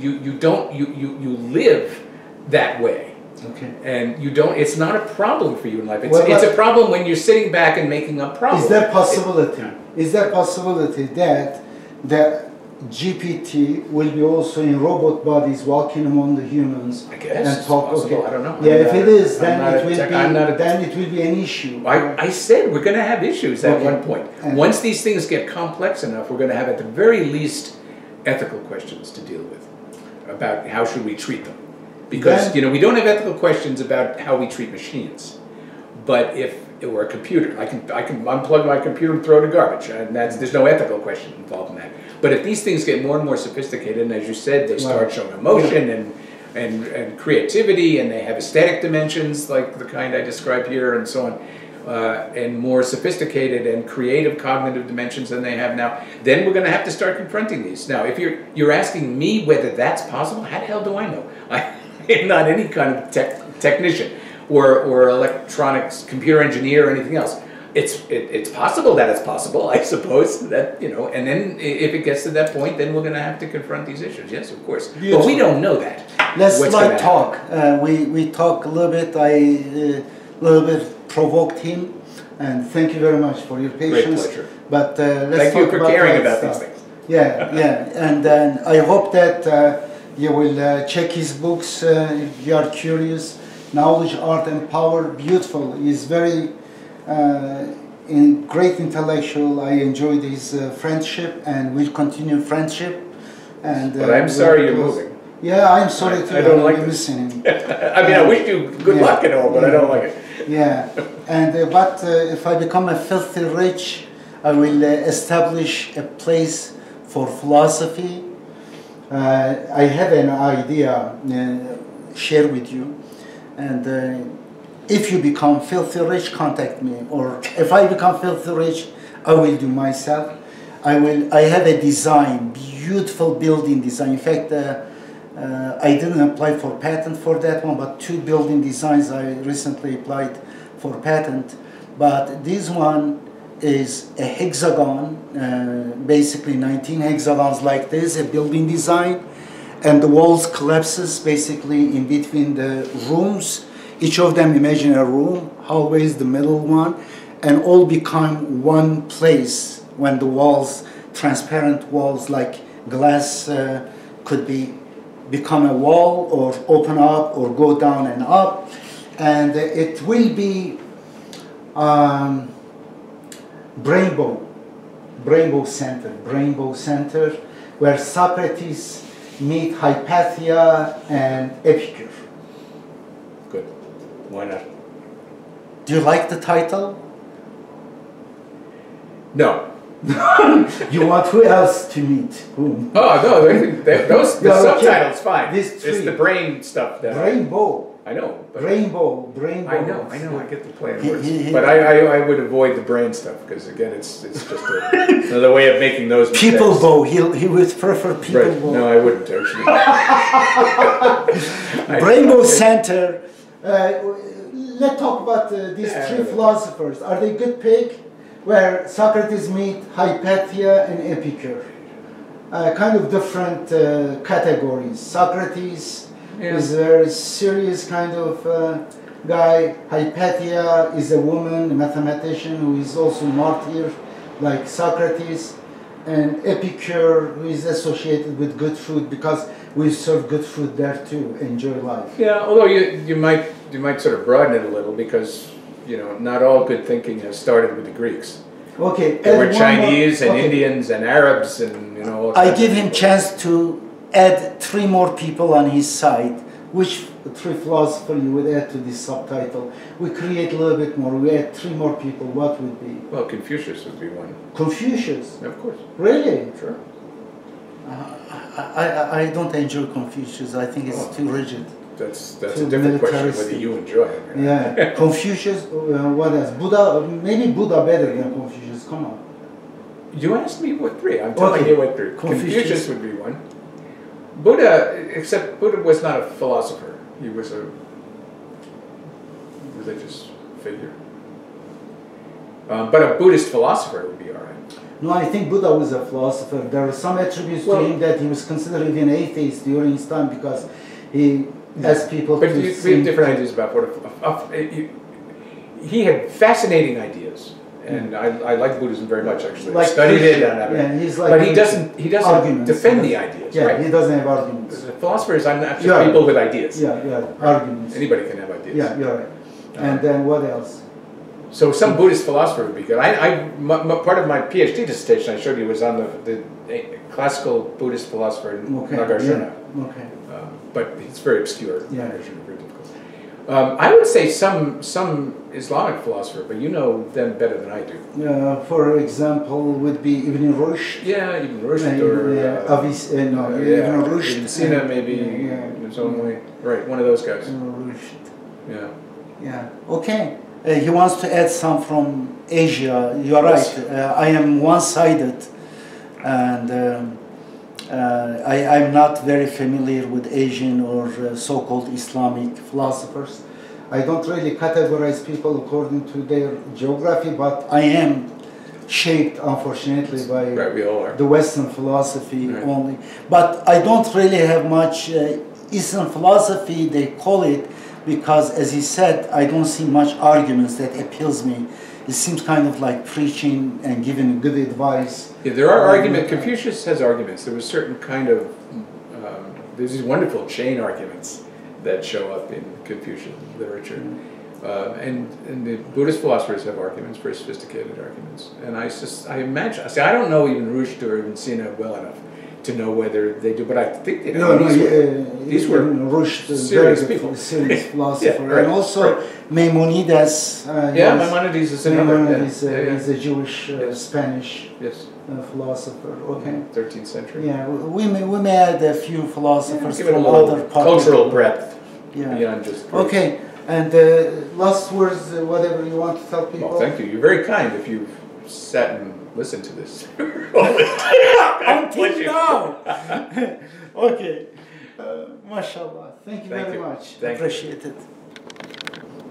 You live that way, okay, and you don't. It's not a problem for you in life. It's a problem when you're sitting back and making up problems. Is there possibility? Is there possibility that the GPT will be also in robot bodies walking among the humans? I guess and talk. It's possible. Okay. I don't know. Yeah, if it is, then it will be an issue. I said we're going to have issues at one point. Once these things get complex enough, we're going to have at the very least ethical questions to deal with about how should we treat them, because we don't have ethical questions about how we treat machines. But if it were a computer, I can unplug my computer and throw it in garbage, and there's no ethical question involved in that. But if these things get more and more sophisticated, and as you said, they start showing emotion and creativity, and they have aesthetic dimensions like the kind I described here, and so on, and more sophisticated and creative cognitive dimensions than they have now, then we're going to have to start confronting these. Now, if you're asking me whether that's possible, how the hell do I know? I am not any kind of technician or electronics computer engineer or anything else. It's possible that it's possible, I suppose, that, and then if it gets to that point, then we're going to have to confront these issues. Yes, of course. Beautiful. But we don't know that. Let's talk. We talk a little bit. I little bit provoked him, and thank you very much for your patience. Great pleasure. But let's thank talk you for about caring about stuff. these things. Yeah, yeah, and I hope that you will check his books. If you are curious, Knowledge, Art, and Power. Beautiful. He's very great intellectual. I enjoyed his friendship, and we'll continue friendship. And but I'm sorry you're moving. Yeah, I'm sorry too. I don't like missing him. I mean, I wish you good luck and all, but I don't like it. Yeah, and but if I become a filthy rich, I will establish a place for philosophy. I have an idea share with you, and if you become filthy rich, contact me. Or if I become filthy rich, I will do myself. I have a design, beautiful building design. In fact, I didn't apply for patent for that one, but 2 building designs I recently applied for patent. But this one is a hexagon, basically 19 hexagons like this, a building design, and the walls collapses basically in between the rooms. Each of them, imagine a room, hallway is the middle one, and all become one place when the walls, transparent walls like glass could become a wall or open up or go down and up. And it will be Brainbow Center, where Socrates meet Hypatia and Epicure. Good. Why not? Do you like the title? No. You want who else to meet? Whom? Oh, no, those the subtitles fine. This it's the brain stuff. That Rainbow. I know. Rainbow. I know. I get the play of words. But I would avoid the brain stuff because again, it's just another way of making those mistakes. People bow. He would prefer people right. bow. No, I wouldn't actually. Brainbow Center. Let's talk about these 3 philosophers. Are they good pick? Where Socrates meet Hypatia and Epicure. Kind of different categories. Socrates is a very serious kind of guy. Hypatia is a woman, a mathematician who is also martyr, like Socrates. And Epicure, who is associated with good food, because we serve good food there too. Enjoy life. Yeah, although you might sort of broaden it a little because not all good thinking has started with the Greeks. Okay. There were Chinese and Indians and Arabs and all I give him chance to add 3 more people on his side. Which 3 philosophers you would add to this subtitle? We create a little bit more. We add 3 more people. What would be? Well, Confucius would be one. Confucius? Of course. Really? Sure. I don't enjoy Confucius. I think it's too rigid. That's a different question whether you enjoy it. Yeah. Confucius, what else? Buddha, maybe Buddha better than Confucius. Come on. You asked me what 3. I'm telling you what 3. Confucius would be one. Except Buddha was not a philosopher. He was a religious figure. But a Buddhist philosopher would be all right. No, I think Buddha was a philosopher. There are some attributes to him that he was considered even atheist during his time because he asked people but to we have different ideas about what he had fascinating ideas. And I like Buddhism very much, actually. I studied it, but he doesn't defend the ideas. Yeah, right? He doesn't have arguments. Philosophers are not just people with ideas. Yeah, arguments. Anybody can have ideas. Yeah, you're right. And then what else? So some Buddhist philosopher would be good. Part of my PhD dissertation I showed you was on the classical Buddhist philosopher Nagarjuna. Yeah. Okay. But it's very obscure. Yeah. Very difficult. I would say some Islamic philosopher, but you know them better than I do. For example, would be Ibn Rushd. Yeah, Ibn Rushd or Ibn Rushd. Ibn Sina maybe in his own way. Right, one of those guys. Ibn Rushd. Yeah. Yeah. Okay. He wants to add some from Asia. You're right. I am one-sided, and I'm not very familiar with Asian or so-called Islamic philosophers. I don't really categorize people according to their geography, but I am shaped, unfortunately, by we all are. the Western philosophy only. But I don't really have much Eastern philosophy, they call it, because, as he said, I don't see much arguments that appeals me. It seems kind of like preaching and giving good advice. Yeah, there are arguments. Confucius has arguments. There was certain kind of, there's these wonderful chain arguments that show up in Confucian literature. And the Buddhist philosophers have arguments, very sophisticated arguments. And I imagine, see, I don't know even Rushdie or even Sina well enough to know whether they do, but I think they do. These were Rushdie, serious people. Serious philosopher. Yeah, right, and also Maimonides. Maimonides is another. Maimonides is a Jewish, Spanish philosopher. Okay. 13th century. Yeah, we may add a few philosophers give it from a little other cultural breadth Yeah. beyond just. Okay, and last words, whatever you want to tell people. Well, thank you. You're very kind if you've sat and listened to this. Until now. Okay. Mashallah. Thank you very much. Appreciate it.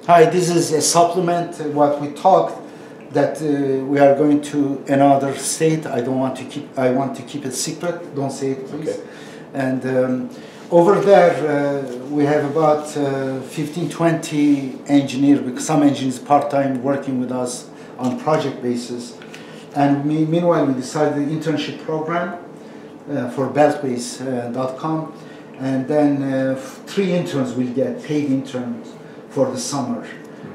Hi, this is a supplement to what we talked, that we are going to another state. I want to keep it secret. Don't say it, please. Okay. And over there, we have about 15, 20 engineers, because some engineers part-time working with us on project basis. And meanwhile, we decided the internship program for beltbase.com. And then 3 interns will get paid interns for the summer.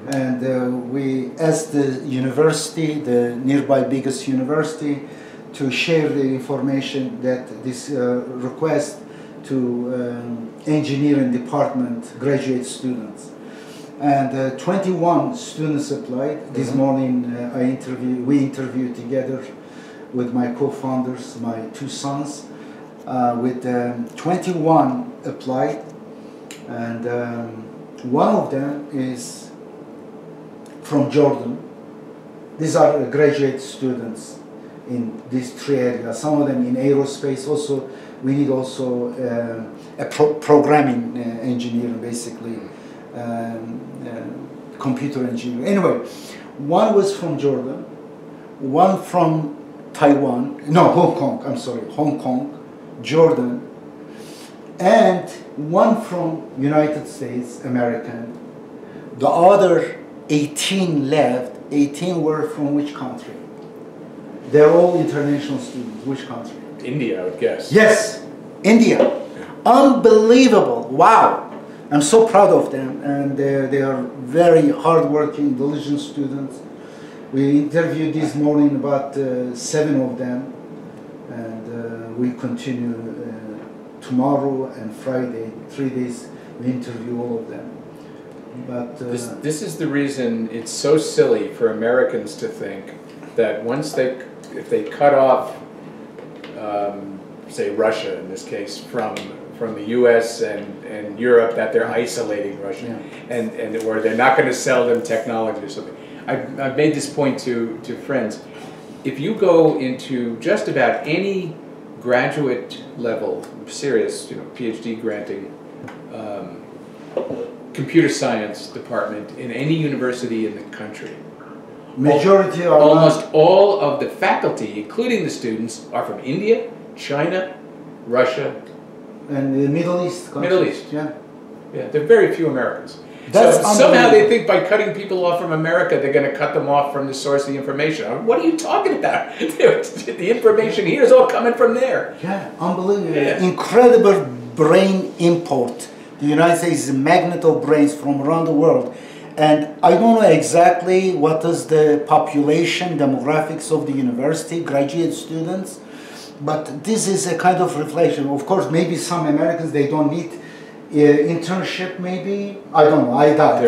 And we asked the university, the nearby biggest university, to share the information that this request to engineering department graduate students. And 21 students applied. This morning we interviewed together with my co-founders, my 2 sons, with 21 applied, and one of them is from Jordan. These are graduate students in these 3 areas. Some of them in aerospace. Also, we need also a programming engineer, basically, computer engineer. Anyway, one was from Jordan, one from Taiwan, no, Hong Kong, I'm sorry, Hong Kong, Jordan, and one from United States, American. The other 18 left. 18 were from which country? They're all international students. Which country? India, I would guess. Yes, India. Unbelievable. Wow. I'm so proud of them, and they are very hardworking, diligent students. We interviewed this morning about 7 of them, and we continue tomorrow and Friday, 3 days, we interview all of them. But this is the reason it's so silly for Americans to think that if they cut off, say Russia in this case, from the U.S. and Europe, that they're isolating Russia, and or they're not going to sell them technology or something. I've made this point to friends. If you go into just about any graduate level, serious, PhD granting, computer science department in any university in the country, majority are almost all of the faculty, including the students, are from India, China, Russia, and the Middle East countries. Middle East. Yeah. There are very few Americans. That's so somehow they think by cutting people off from America, they're going to cut them off from the source of the information. What are you talking about? The information here is all coming from there. Yeah, unbelievable. Yeah. Incredible brain import. The United States is a magnet of brains from around the world. And I don't know exactly what is the population demographics of the university, graduate students, but this is a kind of reflection. Of course, maybe some Americans, they don't need internship, maybe. I don't know, I doubt.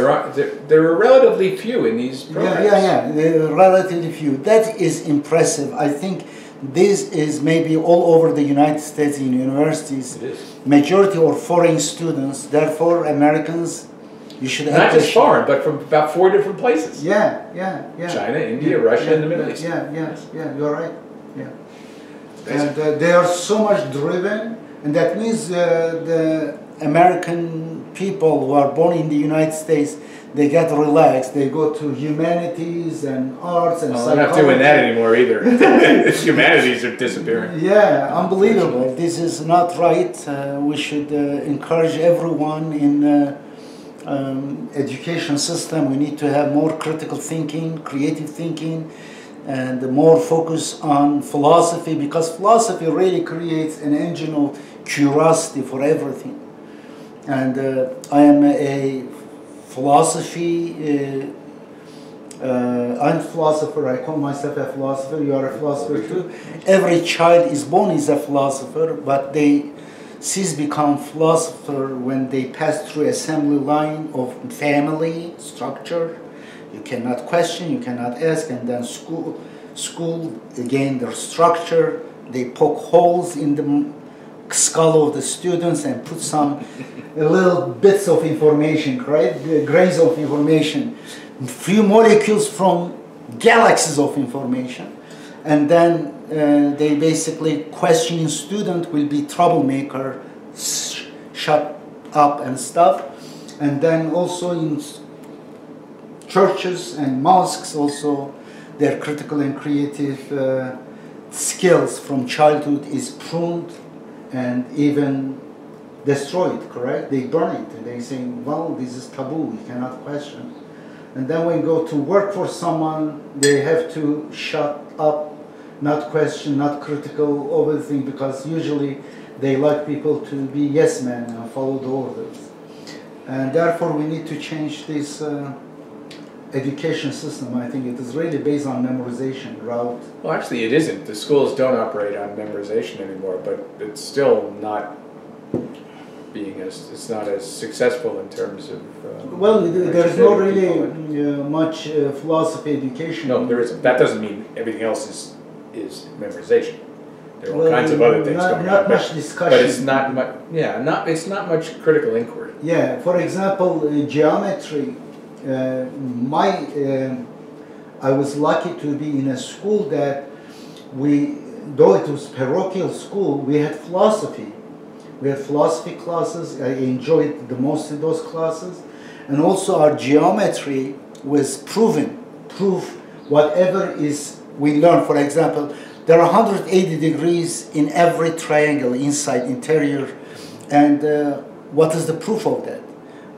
There are relatively few in these programs. Yeah, there are relatively few. That is impressive. I think this is maybe all over the United States in universities. It is. Majority are foreign students, therefore Americans You should Not just foreign, but from about 4 different places. Yeah. China, India, Russia, and the Middle East. Yeah, you're right. Yeah. And they are so much driven, and that means the American people who are born in the United States, they get relaxed. They go to humanities and arts and psychology. They're not doing that anymore either. Humanities are disappearing. Yeah, unbelievable. This is not right. We should encourage everyone in education system. We need to have more critical thinking, creative thinking, and more focus on philosophy, because philosophy really creates an engine of curiosity for everything. And I am a philosophy, I'm a philosopher, I call myself a philosopher, you are a philosopher too. Every child is born is a philosopher, but they cease become philosopher when they pass through assembly line of family structure. You cannot question, you cannot ask, and then school again, their structure, they poke holes in the skull of the students and put some little bits of information, right? Grains of information, few molecules from galaxies of information, and then they basically questioning student will be troublemaker, shut up and stuff, and then also in churches and mosques also their critical and creative skills from childhood is pruned and even destroyed, correct? They burn it and they say, well, this is taboo, you cannot question. And then when you go to work for someone, they have to shut up, not question, not critical over the thing, because usually they like people to be yes men and follow the orders. And therefore we need to change this education system. I think it is really based on memorization route. Well, actually it isn't. The schools don't operate on memorization anymore, but it's still not being as, it's not as successful in terms of well, there is not really much philosophy education. No, there isn't. That doesn't mean everything else is memorization. There are all kinds of other things going on. Not much discussion. But it's not much, it's not much critical inquiry. Yeah, for example, geometry. I was lucky to be in a school that though it was parochial school, we had philosophy. We had philosophy classes. I enjoyed the most of those classes. And also our geometry was proof whatever is we learn. For example, there are 180 degrees in every triangle inside interior. And what is the proof of that?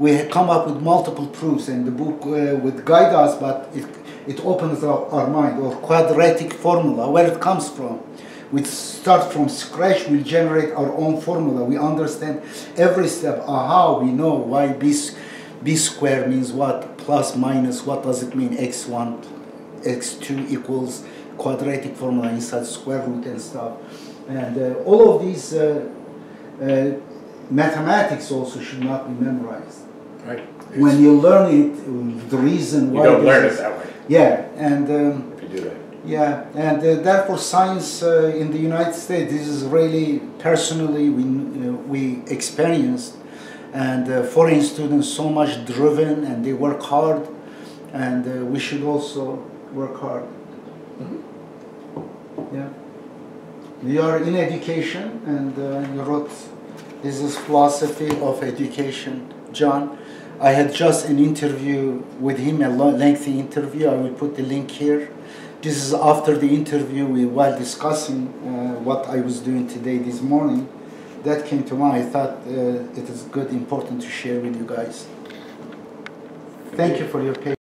We have come up with multiple proofs, and the book would guide us, but it opens our mind. Or quadratic formula, where it comes from. We start from scratch, we generate our own formula. We understand every step. Aha, we know why b squared means what, plus, minus, what does it mean, x1, x2 equals quadratic formula inside square root and stuff. And all of these mathematics also should not be memorized. Right. When you learn it, the reason why you don't learn it that way. Yeah, and if you do that. yeah, and therefore science in the United States, this is really personally we experienced, and foreign students so much driven and they work hard, and we should also work hard. Mm-hmm. Yeah, we are in education, and you wrote, this is philosophy of education, John. I had just an interview with him, a lengthy interview. I will put the link here. This is after the interview, while discussing what I was doing today, this morning. That came to mind. I thought it is good, important to share with you guys. Thank you for your patience.